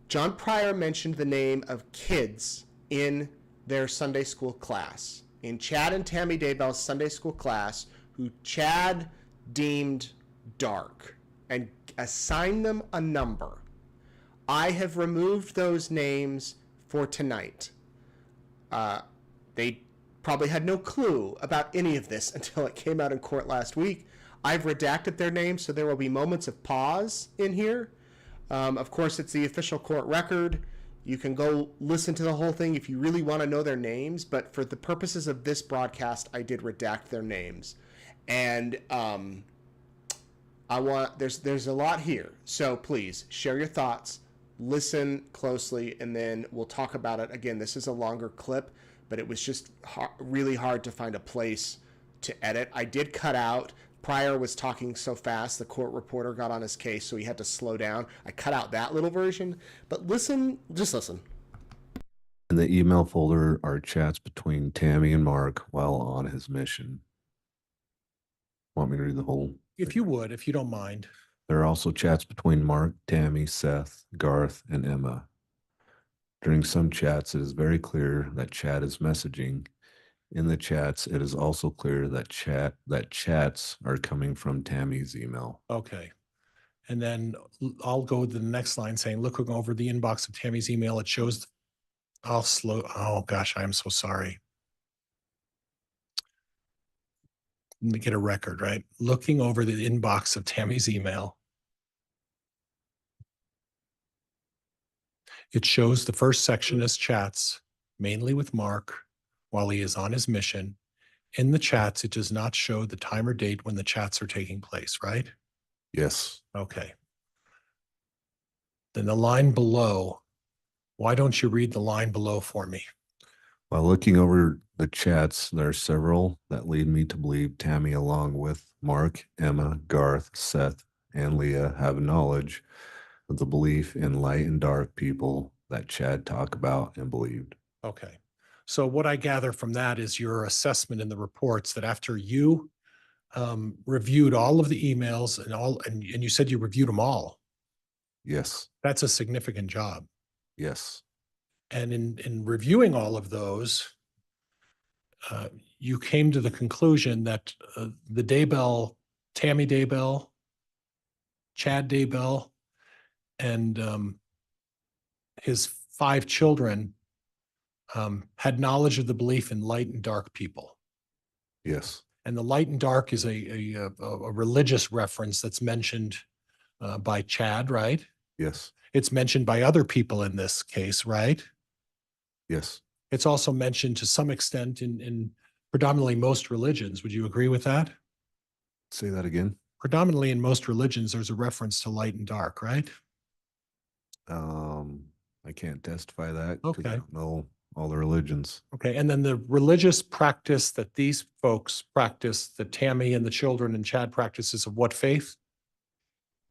John Pryor mentioned the name of kids in their Sunday school class, in Chad and Tammy Daybell's Sunday school class, who Chad deemed dark and assigned them a number. I have removed those names for tonight. They probably had no clue about any of this until it came out in court last week. I've redacted their names, so there will be moments of pause in here. Of course, it's the official court record. You can go listen to the whole thing if you really want to know their names, but for the purposes of this broadcast, I did redact their names. And there's a lot here, so please share your thoughts, listen closely, and then we'll talk about it. Again, this is a longer clip, but it was just really hard to find a place to edit. I did cut out. Pryor was talking so fast, the court reporter got on his case, so he had to slow down. I cut out that little version, but listen, just listen. In the email folder are chats between Tammy and Mark while on his mission. Want me to read the whole? If you would, if you don't mind. There are also chats between Mark, Tammy, Seth, Garth, and Emma. During some chats, it is very clear that Chad is messaging. In the chats, it is also clear that chats are coming from Tammy's email. Okay. And then I'll go to the next line saying, looking over the inbox of Tammy's email, it shows, oh gosh, I'm so sorry. Let me get a record, right? Looking over the inbox of Tammy's email, it shows the first section as chats, mainly with Mark, while he is on his mission. In the chats, it does not show the time or date when the chats are taking place, right? Yes. Okay. Then the line below, why don't you read the line below for me? While looking over the chats, there are several that lead me to believe Tammy, along with Mark, Emma, Garth, Seth, and Leah, have knowledge of the belief in light and dark people that Chad talked about and believed. Okay. So what I gather from that is your assessment in the reports that after you reviewed all of the emails and you said you reviewed them all. Yes. That's a significant job. Yes. And in reviewing all of those, you came to the conclusion that the Daybell, Tammy Daybell, Chad Daybell, and his 5 children had knowledge of the belief in light and dark people. Yes. And the light and dark is a religious reference that's mentioned by Chad, right? Yes. It's mentioned by other people in this case, right? Yes. It's also mentioned to some extent in predominantly most religions. Would you agree with that? Say that again. Predominantly in most religions, there's a reference to light and dark, right? I can't testify that because I Okay. don't know all the religions. Okay. And then the religious practice that these folks practice, that Tammy and the children and Chad practices of what faith?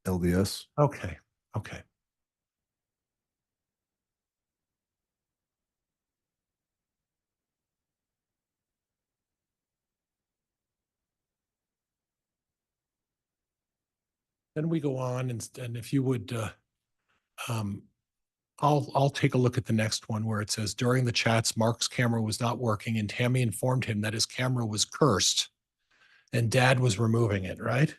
LDS. Okay. Okay. Then we go on and if you would, I'll take a look at the next one where it says during the chats, Mark's camera was not working and Tammy informed him that his camera was cursed and Dad was removing it, right?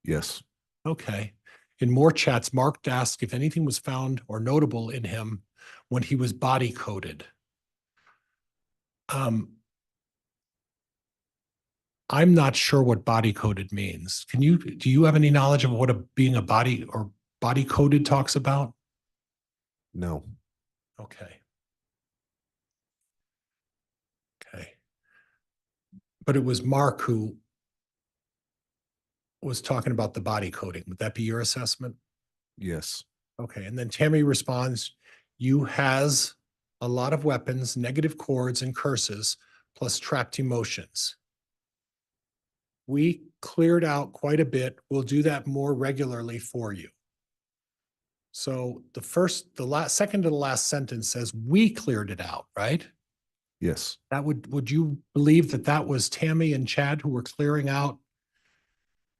Yes. Okay. In more chats, Mark asked if anything was found or notable in him when he was body coded. I'm not sure what body coded means. Do you have any knowledge of what being a body or body coded talks about? No. Okay. Okay. But it was Mark who was talking about the body coding. Would that be your assessment? Yes. Okay. And then Tammy responds, you has a lot of weapons, negative chords and curses, plus trapped emotions. We cleared out quite a bit. We'll do that more regularly for you. So second to the last sentence says we cleared it out, right? Yes. That would you believe that was Tammy and Chad who were clearing out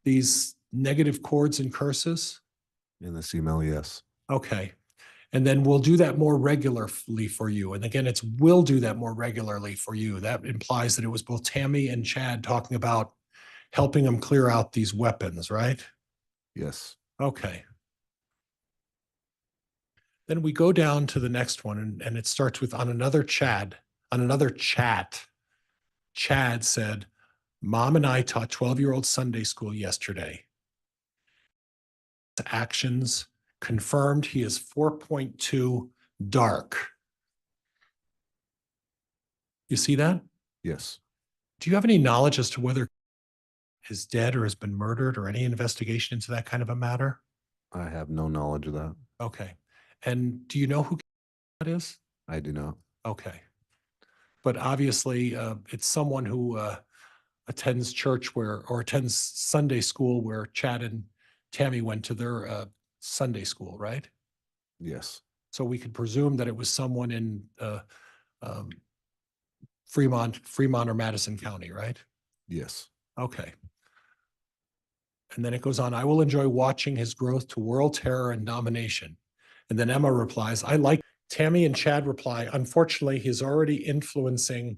these negative chords and curses? In this email, yes. Okay. And then we'll do that more regularly for you. And again, we'll do that more regularly for you. That implies that it was both Tammy and Chad talking about helping them clear out these weapons, right? Yes. Okay. Then we go down to the next one and it starts with on another chat, Chad said, Mom and I taught 12-year-old Sunday school yesterday. Actions confirmed he is 4.2 dark. You see that? Yes. Do you have any knowledge as to whether is dead or has been murdered or any investigation into that kind of a matter? I have no knowledge of that. Okay. And do you know who that is? I do not. Okay. But obviously, it's someone who attends church or attends Sunday school where Chad and Tammy went to their Sunday school, right? Yes. So we could presume that it was someone in Fremont or Madison County, right? Yes. Okay. And then it goes on, I will enjoy watching his growth to world terror and domination. And then Emma replies, I like Tammy and Chad reply, unfortunately, he's already influencing.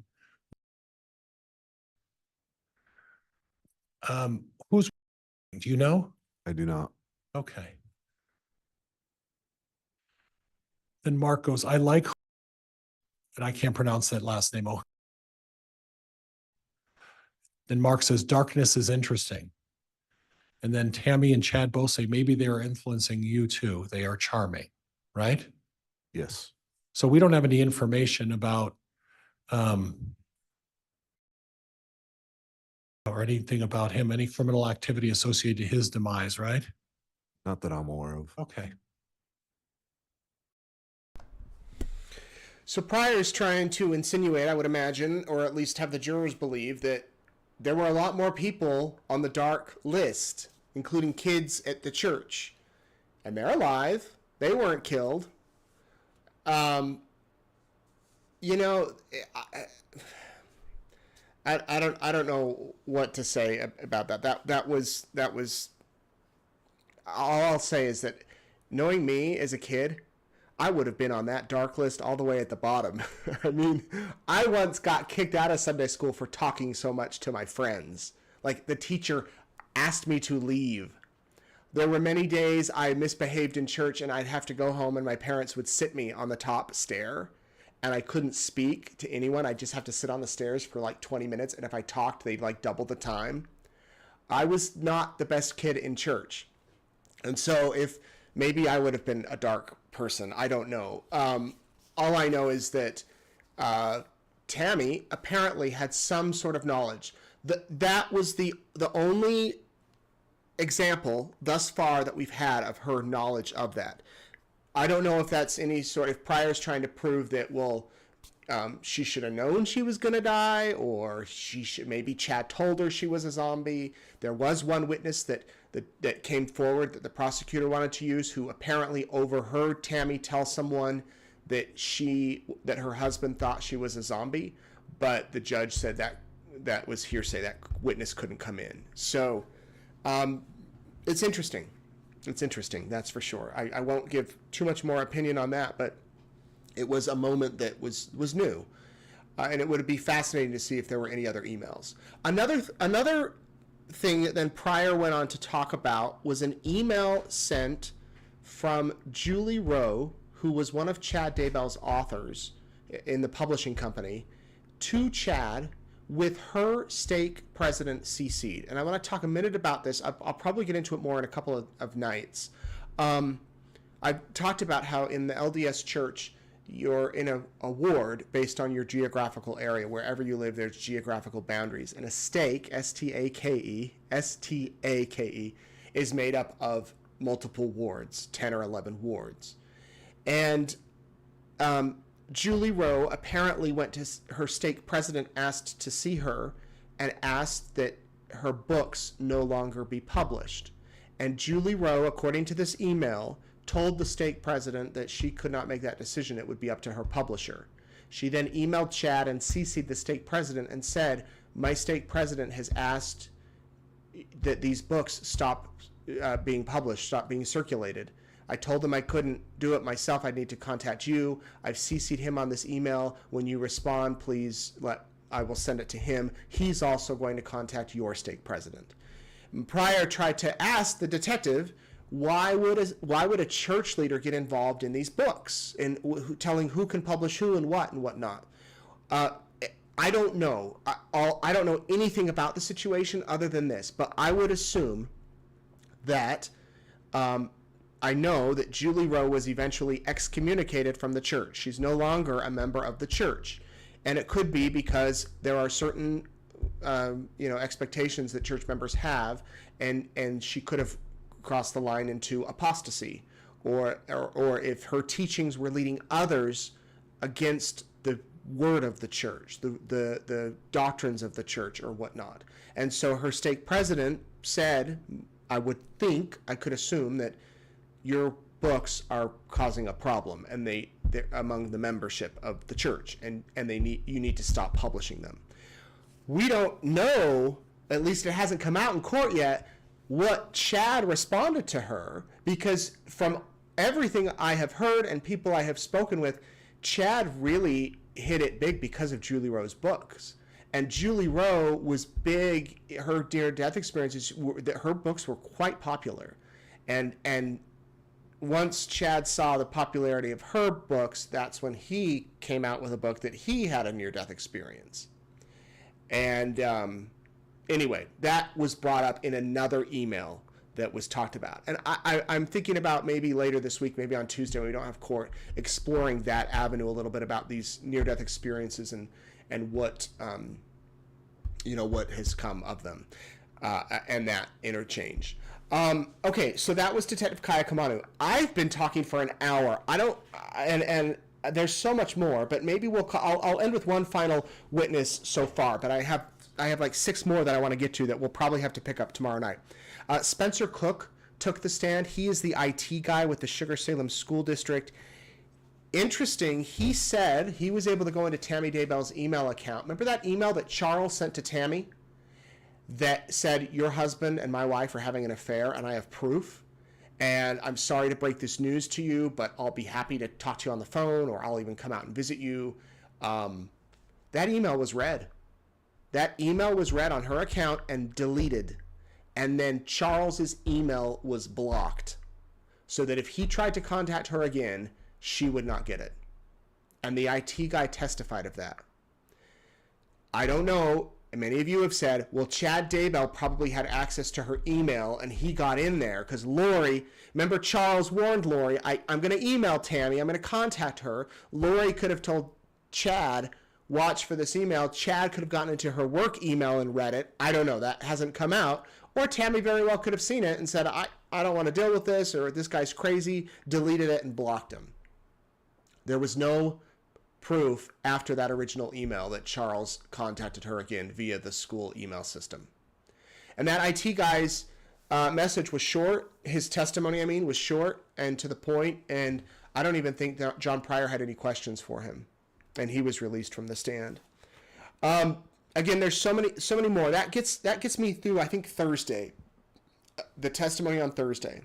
Who's, do you know? I do not. Okay. Then Mark goes, I like, and I can't pronounce that last name. Oh. Then Mark says, darkness is interesting. And then Tammy and Chad both say, maybe they are influencing you too. They are charming, right? Yes. So we don't have any information about or anything about him, any criminal activity associated to his demise, right? Not that I'm aware of. Okay. So Pryor's trying to insinuate, I would imagine, or at least have the jurors believe, that there were a lot more people on the dark list, including kids at the church. And they're alive. They weren't killed. You know, I don't know what to say about that. That was all I'll say is that knowing me as a kid, I would have been on that dark list all the way at the bottom. I mean, I once got kicked out of Sunday school for talking so much to my friends. Like, the teacher asked me to leave. There were many days I misbehaved in church and I'd have to go home and my parents would sit me on the top stair and I couldn't speak to anyone. I'd just have to sit on the stairs for like 20 minutes. And if I talked, they'd like double the time. I was not the best kid in church. And so if maybe I would have been a dark person, I don't know. All I know is that Tammy apparently had some sort of knowledge. That was the only example thus far that we've had of her knowledge of that. I don't know if that's any sort of Pryor's trying to prove that, well, she should have known she was going to die, or maybe Chad told her she was a zombie. There was one witness that came forward that the prosecutor wanted to use, who apparently overheard Tammy tell someone that her husband thought she was a zombie, but the judge said that was hearsay. That witness couldn't come in. So it's interesting. It's interesting, that's for sure. I won't give too much more opinion on that, but it was a moment that was new. And it would be fascinating to see if there were any other emails. Another thing that then Pryor went on to talk about was an email sent from Julie Rowe, who was one of Chad Daybell's authors in the publishing company, to Chad with her stake president CC'd. And I want to talk a minute about this. I'll probably get into it more in a couple of nights. I've talked about how in the LDS church, you're in a ward based on your geographical area. Wherever you live, there's geographical boundaries. And a stake, S-T-A-K-E, is made up of multiple wards, 10 or 11 wards. And Julie Rowe apparently went to her stake president, asked to see her, and asked that her books no longer be published. And Julie Rowe, according to this email, told the stake president that she could not make that decision. It would be up to her publisher. She then emailed Chad and CC'd the stake president and said, my stake president has asked that these books stop being published, stop being circulated. I told him I couldn't do it myself. I'd need to contact you. I've CC'd him on this email. When you respond, please I will send it to him. He's also going to contact your stake president. Pryor tried to ask the detective, why would a church leader get involved in these books and telling who can publish who and what not? I don't know. I don't know anything about the situation other than this, but I would assume that I know that Julie Rowe was eventually excommunicated from the church. She's no longer a member of the church. And it could be because there are certain expectations that church members have, and she could have crossed the line into apostasy, or if her teachings were leading others against the word of the church, the doctrines of the church or whatnot. And so her stake president said, I could assume that your books are causing a problem, and they're among the membership of the church, and you need to stop publishing them. We don't know, at least it hasn't come out in court yet, what Chad responded to her, because from everything I have heard and people I have spoken with, Chad really hit it big because of Julie Rowe's books. And Julie Rowe was big, her near-death experiences, her books were quite popular. And once Chad saw the popularity of her books, that's when he came out with a book that he had a near-death experience. And anyway, that was brought up in another email that was talked about. And I'm thinking about maybe later this week, maybe on Tuesday when we don't have court, exploring that avenue a little bit about these near-death experiences and what what has come of them and that interchange. Okay, so that was Detective Kaya Kamanu. I've been talking for an hour. And there's so much more, but maybe I'll end with one final witness so far, but I have like 6 more that I want to get to that we'll probably have to pick up tomorrow night. Spencer Cook took the stand. He is the IT guy with the Sugar Salem School District. Interesting, he said he was able to go into Tammy Daybell's email account. Remember that email that Charles sent to Tammy that said, your husband and my wife are having an affair and I have proof? And I'm sorry to break this news to you, but I'll be happy to talk to you on the phone, or I'll even come out and visit you. That email was read. That email was read on her account and deleted. And then Charles's email was blocked so that if he tried to contact her again, she would not get it. And the IT guy testified of that. I don't know. Many of you have said, well, Chad Daybell probably had access to her email and he got in there because Lori, remember Charles warned Lori, I'm going to email Tammy, I'm going to contact her. Lori could have told Chad, watch for this email. Chad could have gotten into her work email and read it. I don't know. That hasn't come out. Or Tammy very well could have seen it and said, I don't want to deal with this, or this guy's crazy, deleted it and blocked him. There was no proof after that original email that Charles contacted her again via the school email system. And that IT guy's message was short. His testimony, was short and to the point. And I don't even think that John Pryor had any questions for him. And he was released from the stand. Again, there's so many more. That gets me through, I think, Thursday. The testimony on Thursday.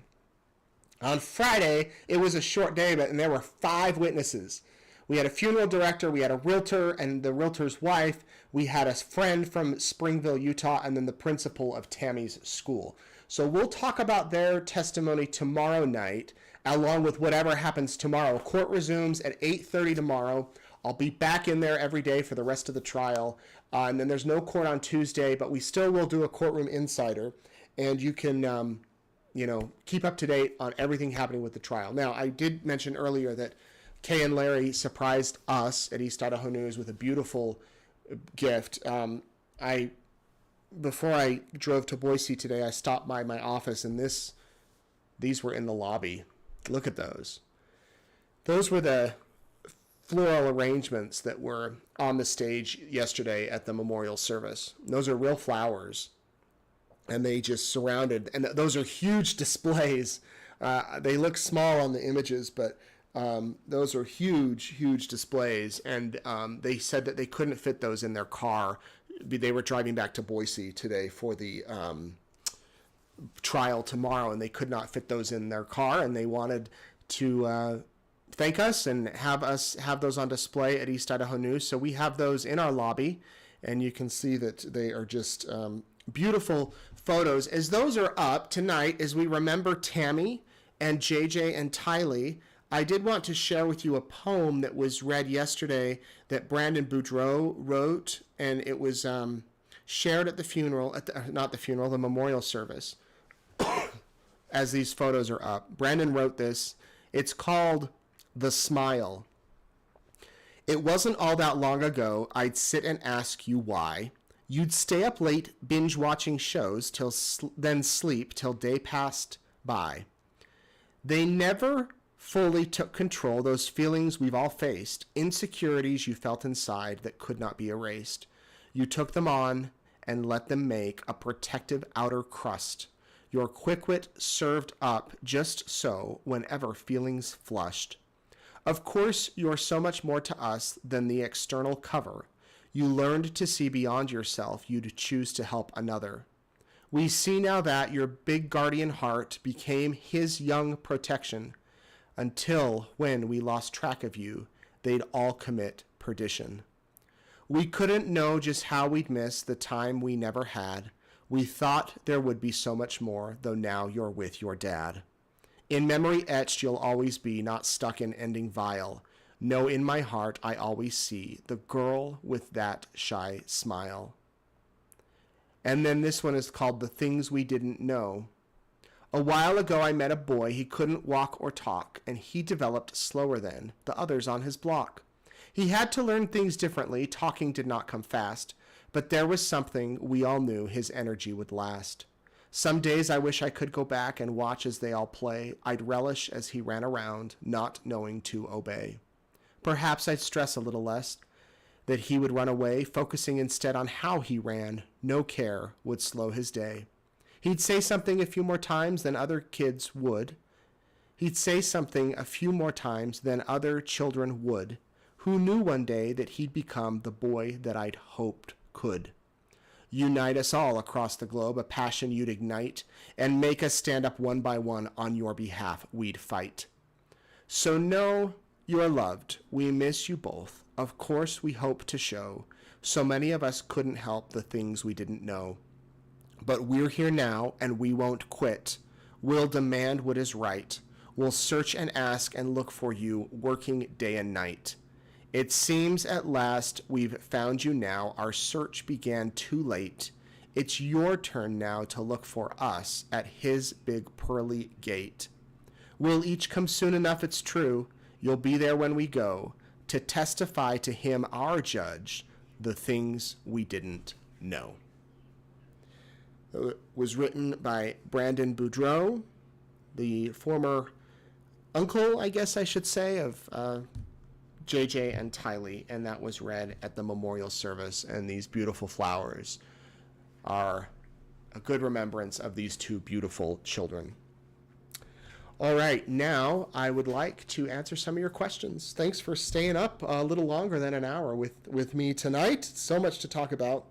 On Friday, it was a short day, and there were 5 witnesses. We had a funeral director, we had a realtor and the realtor's wife, we had a friend from Springville, Utah, and then the principal of Tammy's school. So we'll talk about their testimony tomorrow night, along with whatever happens tomorrow. Court resumes at 8:30 tomorrow. I'll be back in there every day for the rest of the trial. And then there's no court on Tuesday, but we still will do a Courtroom Insider. And you can, keep up to date on everything happening with the trial. Now, I did mention earlier that Kay and Larry surprised us at East Idaho News with a beautiful gift. Before I drove to Boise today, I stopped by my office, and these were in the lobby. Look at those. Those were the floral arrangements that were on the stage yesterday at the memorial service. Those are real flowers, and they just surrounded, and those are huge displays. They look small on the images, but those are huge displays, and they said that they couldn't fit those in their car. They were driving back to Boise today for the trial tomorrow, and they could not fit those in their car, and they wanted to thank us and have those on display at East Idaho News. So we have those in our lobby, and you can see that they are just beautiful photos. As those are up tonight, as we remember Tammy and JJ and Tylee, I did want to share with you a poem that was read yesterday that Brandon Boudreau wrote, and it was shared at the funeral, the memorial service, as these photos are up. Brandon wrote this. It's called The Smile. It wasn't all that long ago I'd sit and ask you why. You'd stay up late binge watching shows then sleep till day passed by. They never fully took control, those feelings we've all faced, insecurities you felt inside that could not be erased. You took them on and let them make a protective outer crust. Your quick wit served up just so whenever feelings flushed. Of course, you're so much more to us than the external cover. You learned to see beyond yourself, you'd choose to help another. We see now that your big guardian heart became his young protection, until when we lost track of you, they'd all commit perdition. We couldn't know just how we'd miss the time we never had. We thought there would be so much more, though now you're with your dad. In memory etched you'll always be, not stuck in ending vile. No, in my heart I always see the girl with that shy smile. And then this one is called The Things We Didn't Know. A while ago I met a boy, he couldn't walk or talk, and he developed slower than the others on his block. He had to learn things differently, talking did not come fast. but there was something we all knew his energy would last. Some days I wish I could go back and watch as they all play. I'd relish as he ran around, not knowing to obey. Perhaps I'd stress a little less that he would run away, focusing instead on how he ran. No care would slow his day. He'd say something a few more times than other kids would. He'd say something a few more times than other children would. Who knew one day that he'd become the boy that I'd hoped could. Unite us all across the globe, a passion you'd ignite, and make us stand up one by one on your behalf. We'd fight. So know you're loved. We miss you both. Of course, we hope to show. So many of us couldn't help the things we didn't know. But we're here now, and we won't quit. We'll demand what is right. We'll search and ask and look for you, working day and night. It seems at last we've found you now. Our search began too late. It's your turn now to look for us at his big pearly gate. We'll each come soon enough, it's true. You'll be there when we go to testify to him, our judge, the things we didn't know. It was written by Brandon Boudreau, the former uncle, I guess I should say, of JJ and Tylee, and that was read at the memorial service, and these beautiful flowers are a good remembrance of these two beautiful children. All right, now I would like to answer some of your questions. Thanks for staying up a little longer than an hour with me tonight. So much to talk about.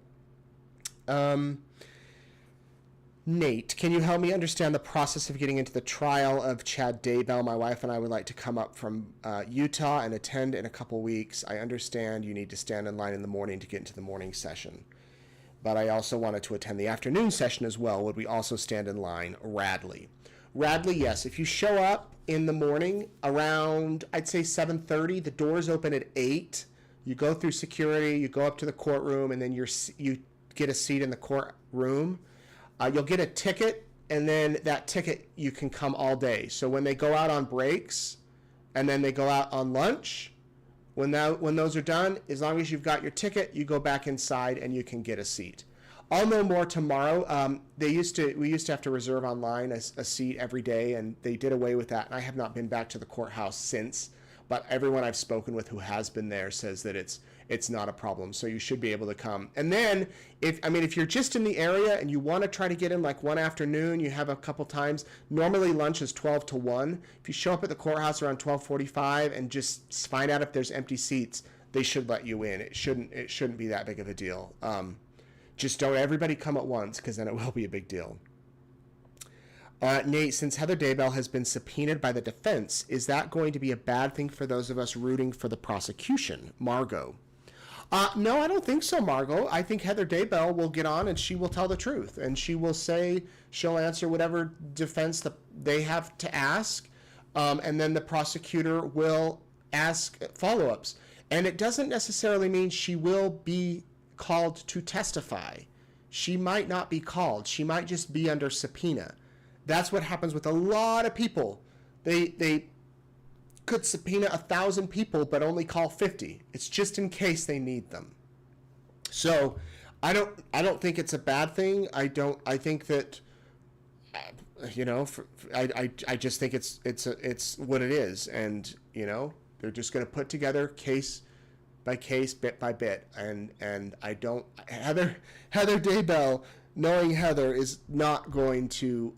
Nate, can you help me understand the process of getting into the trial of Chad Daybell? My wife and I would like to come up from Utah and attend in a couple weeks. I understand you need to stand in line in the morning to get into the morning session, but I also wanted to attend the afternoon session as well. Would we also stand in line? Radley, yes. If you show up in the morning around, I'd say 7:30, the doors open at 8. You go through security, you go up to the courtroom, and then you get a seat in the courtroom. You'll get a ticket, and then that ticket you can come all day. So when they go out on breaks, and then they go out on lunch, when those are done, as long as you've got your ticket, you go back inside and you can get a seat. I'll know more tomorrow. We used to have to reserve online a seat every day, and they did away with that. And I have not been back to the courthouse since, but everyone I've spoken with who has been there says that it's not a problem. So you should be able to come. And then if you're just in the area and you want to try to get in like one afternoon, you have a couple times. Normally lunch is 12 to 1. If you show up at the courthouse around 12:45 and just find out if there's empty seats, they should let you in. It shouldn't be that big of a deal. Just don't everybody come at once, because then it will be a big deal. Nate, since Heather Daybell has been subpoenaed by the defense, is that going to be a bad thing for those of us rooting for the prosecution? Margot. No, I don't think so, Margot. I think Heather Daybell will get on and she will tell the truth. And she'll answer whatever defense they have to ask. And then the prosecutor will ask follow-ups. And it doesn't necessarily mean she will be called to testify. She might not be called. She might just be under subpoena. That's what happens with a lot of people. They could subpoena 1,000 people, but only call 50. It's just in case they need them. So I don't think it's a bad thing. I think that, I just think it's what it is. And, they're just going to put together case by case, bit by bit. And Heather Daybell, knowing Heather, is not going to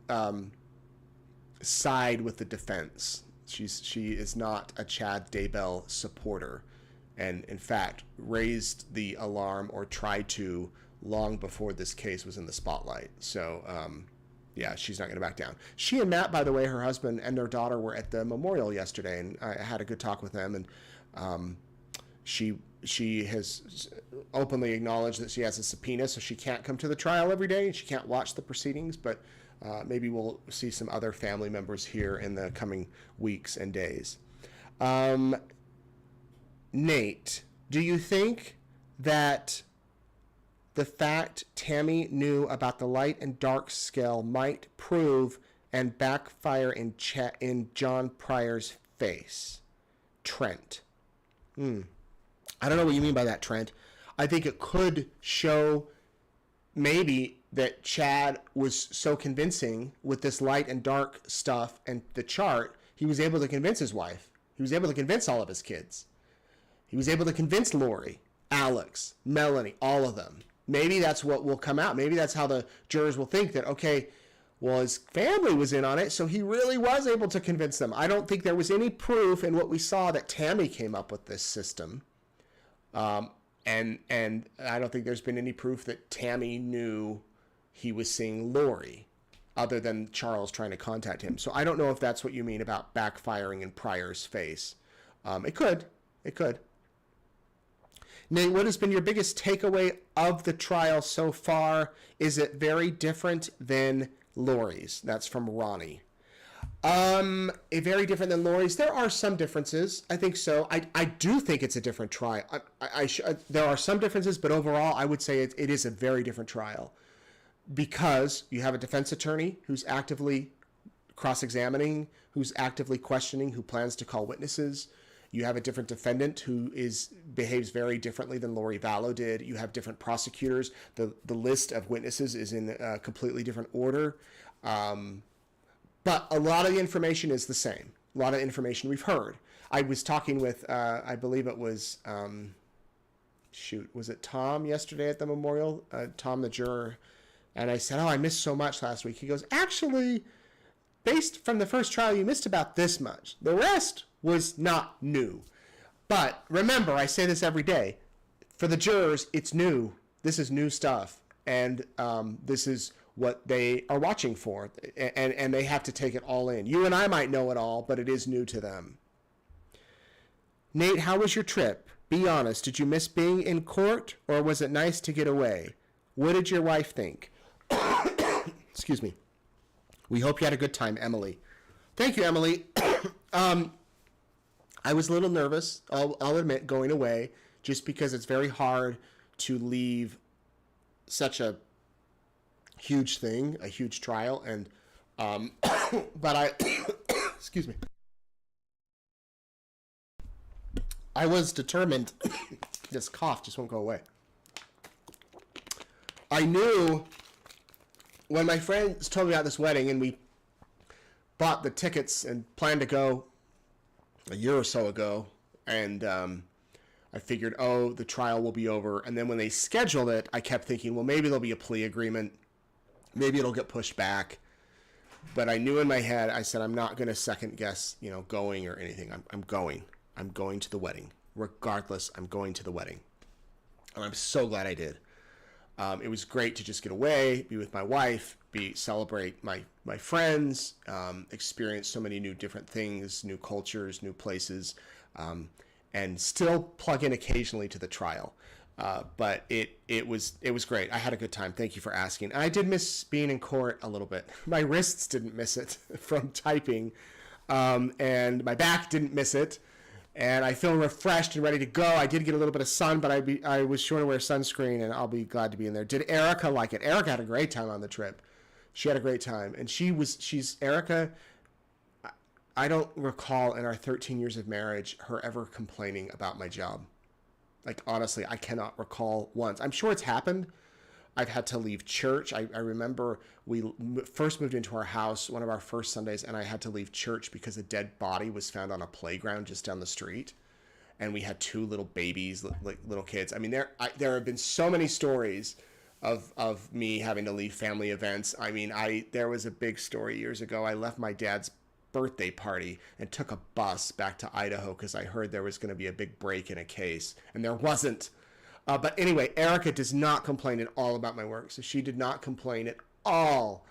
side with the defense. She is not a Chad Daybell supporter, and in fact raised the alarm or tried to long before this case was in the spotlight. So she's not going to back down. She and Matt, by the way, her husband and their daughter, were at the memorial yesterday, and I had a good talk with them. And she has openly acknowledged that she has a subpoena, so she can't come to the trial every day and she can't watch the proceedings, but maybe we'll see some other family members here in the coming weeks and days. Nate, do you think that the fact Tammy knew about the light and dark scale might prove and backfire in John Pryor's face? Trent. I don't know what you mean by that, Trent. I think it could show maybe that Chad was so convincing with this light and dark stuff and the chart, he was able to convince his wife. He was able to convince all of his kids. He was able to convince Lori, Alex, Melanie, all of them. Maybe that's what will come out. Maybe that's how the jurors will think that, okay, well, his family was in on it, so he really was able to convince them. I don't think there was any proof in what we saw that Tammy came up with this system. And I don't think there's been any proof that Tammy knew he was seeing Lori, other than Charles trying to contact him. So I don't know if that's what you mean about backfiring in Pryor's face. It could. Nate, what has been your biggest takeaway of the trial so far? Is it very different than Lori's? That's from Ronnie. Very different than Lori's. There are some differences. I think so. I do think it's a different trial. There are some differences, but overall, I would say it is a very different trial because you have a defense attorney who's actively cross-examining, who's actively questioning, who plans to call witnesses. You have a different defendant who behaves very differently than Lori Vallow did. You have different prosecutors. The list of witnesses is in a completely different order. But a lot of the information is the same. A lot of information we've heard. I was talking with, I believe it was, was it Tom yesterday at the memorial? Tom, the juror. And I said, I missed so much last week. He goes, actually, based from the first trial, you missed about this much. The rest was not new. But remember, I say this every day. For the jurors, it's new. This is new stuff. And this is what they are watching for. And they have to take it all in. You and I might know it all, but it is new to them. Nate, how was your trip? Be honest. Did you miss being in court, or was it nice to get away? What did your wife think? Excuse me. We hope you had a good time, Emily. Thank you, Emily. I was a little nervous, I'll admit, going away, just because it's very hard to leave such a huge thing, a huge trial, and but I excuse me. I was determined. This cough just won't go away. I knew when my friends told me about this wedding and we bought the tickets and planned to go a year or so ago, and I figured, the trial will be over. And then when they scheduled it, I kept thinking, well, maybe there'll be a plea agreement. Maybe it'll get pushed back. But I knew in my head, I said, I'm not going to second guess, going or anything. I'm going. I'm going to the wedding. Regardless, I'm going to the wedding. And I'm so glad I did. It was great to just get away, be with my wife, celebrate my friends, experience so many new different things, new cultures, new places, and still plug in occasionally to the trial. But it was great. I had a good time. Thank you for asking. I did miss being in court a little bit. My wrists didn't miss it from typing, and my back didn't miss it. And I feel refreshed and ready to go. I did get a little bit of sun, but I was sure to wear sunscreen, and I'll be glad to be in there. Did Erica like it? Erica had a great time on the trip. She had a great time. And she's Erica, I don't recall in our 13 years of marriage her ever complaining about my job. Like, honestly, I cannot recall once. I'm sure it's happened. I've had to leave church. I remember we first moved into our house, one of our first Sundays, and I had to leave church because a dead body was found on a playground just down the street. And we had two little babies, like little kids. I mean, there have been so many stories of me having to leave family events. I mean, there was a big story years ago. I left my dad's birthday party and took a bus back to Idaho because I heard there was going to be a big break in a case, and there wasn't. But anyway, Erica does not complain at all about my work. So she did not complain at all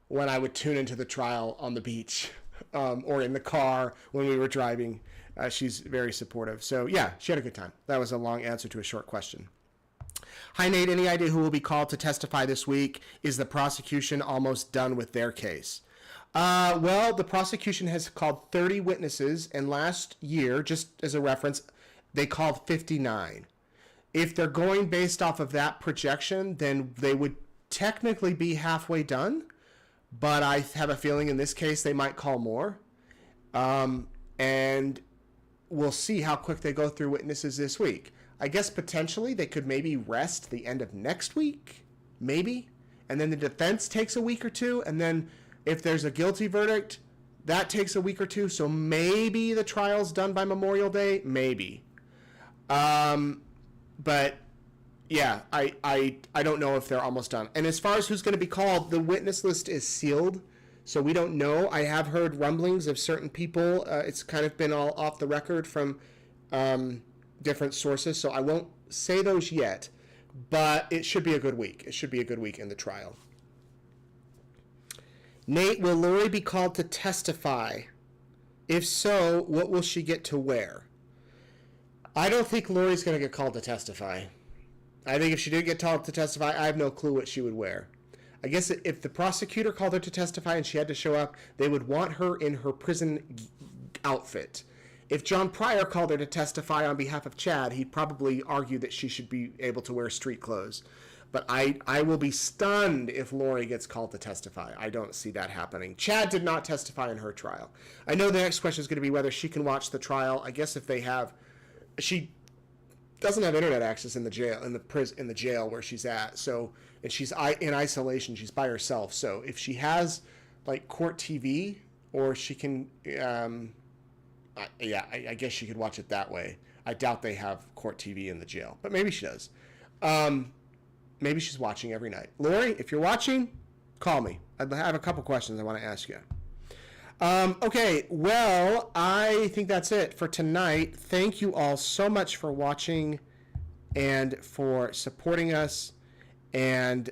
when I would tune into the trial on the beach or in the car when we were driving. She's very supportive. So yeah, she had a good time. That was a long answer to a short question. Hi, Nate. Any idea who will be called to testify this week? Is the prosecution almost done with their case? Well, the prosecution has called 30 witnesses, and last year, just as a reference, they called 59. If they're going based off of that projection, then they would technically be halfway done. But I have a feeling in this case they might call more. And we'll see how quick they go through witnesses this week. I guess potentially they could maybe rest the end of next week, maybe. And then the defense takes a week or two. And then if there's a guilty verdict, that takes a week or two. So maybe the trial's done by Memorial Day, maybe. But yeah, I don't know if they're almost done. And as far as who's going to be called, the witness list is sealed. So we don't know. I have heard rumblings of certain people. It's kind of been all off the record from different sources. So I won't say those yet, but it should be a good week. It should be a good week in the trial. Nate, will Lori be called to testify? If so, what will she get to wear? I don't think Lori's going to get called to testify. I think if she did get called to testify, I have no clue what she would wear. I guess if the prosecutor called her to testify and she had to show up, they would want her in her prison outfit. If John Pryor called her to testify on behalf of Chad, he'd probably argue that she should be able to wear street clothes. But I will be stunned if Lori gets called to testify. I don't see that happening. Chad did not testify in her trial. I know the next question is going to be whether she can watch the trial. I guess if they have, she doesn't have internet access in the jail, in the jail where she's at. So, and she's in isolation. She's by herself. So if she has like court TV, or she can, I guess she could watch it that way. I doubt they have court TV in the jail, but maybe she does. Maybe she's watching every night. Lori, if you're watching, call me. I have a couple questions I want to ask you. Okay, well, I think that's it for tonight. Thank you all so much for watching and for supporting us. And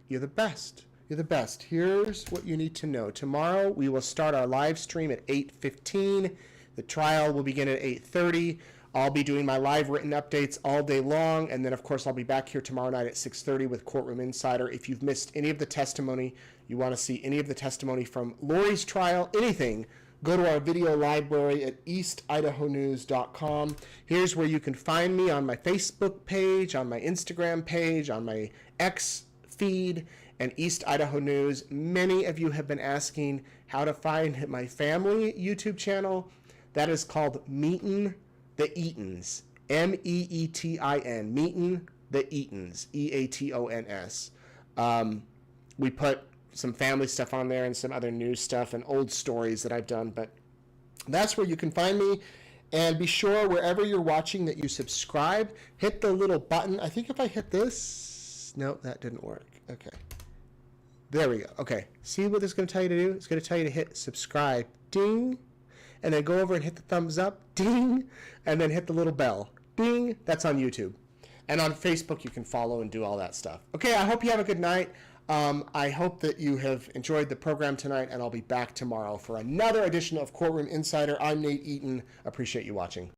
you're the best. You're the best. Here's what you need to know. Tomorrow, we will start our live stream at 8:15. The trial will begin at 8:30. I'll be doing my live written updates all day long, and then, of course, I'll be back here tomorrow night at 6:30 with Courtroom Insider. If you've missed any of the testimony, you want to see any of the testimony from Lori's trial, anything, go to our video library at eastidahonews.com. Here's where you can find me on my Facebook page, on my Instagram page, on my X feed, and East Idaho News. Many of you have been asking how to find my family YouTube channel. That is called Meetin' the Eatons, M-E-E-T-I-N, Meetin' the Eatons, E-A-T-O-N-S. We put some family stuff on there and some other news stuff and old stories that I've done, but that's where you can find me. And be sure, wherever you're watching, that you subscribe. Hit the little button. I think if I hit this, no, that didn't work. Okay. There we go. Okay. See what this is going to tell you to do? It's going to tell you to hit subscribe. Ding. And then go over and hit the thumbs up, ding, and then hit the little bell, ding. That's on YouTube. And on Facebook, you can follow and do all that stuff. Okay, I hope you have a good night. I hope that you have enjoyed the program tonight, and I'll be back tomorrow for another edition of Courtroom Insider. I'm Nate Eaton. Appreciate you watching.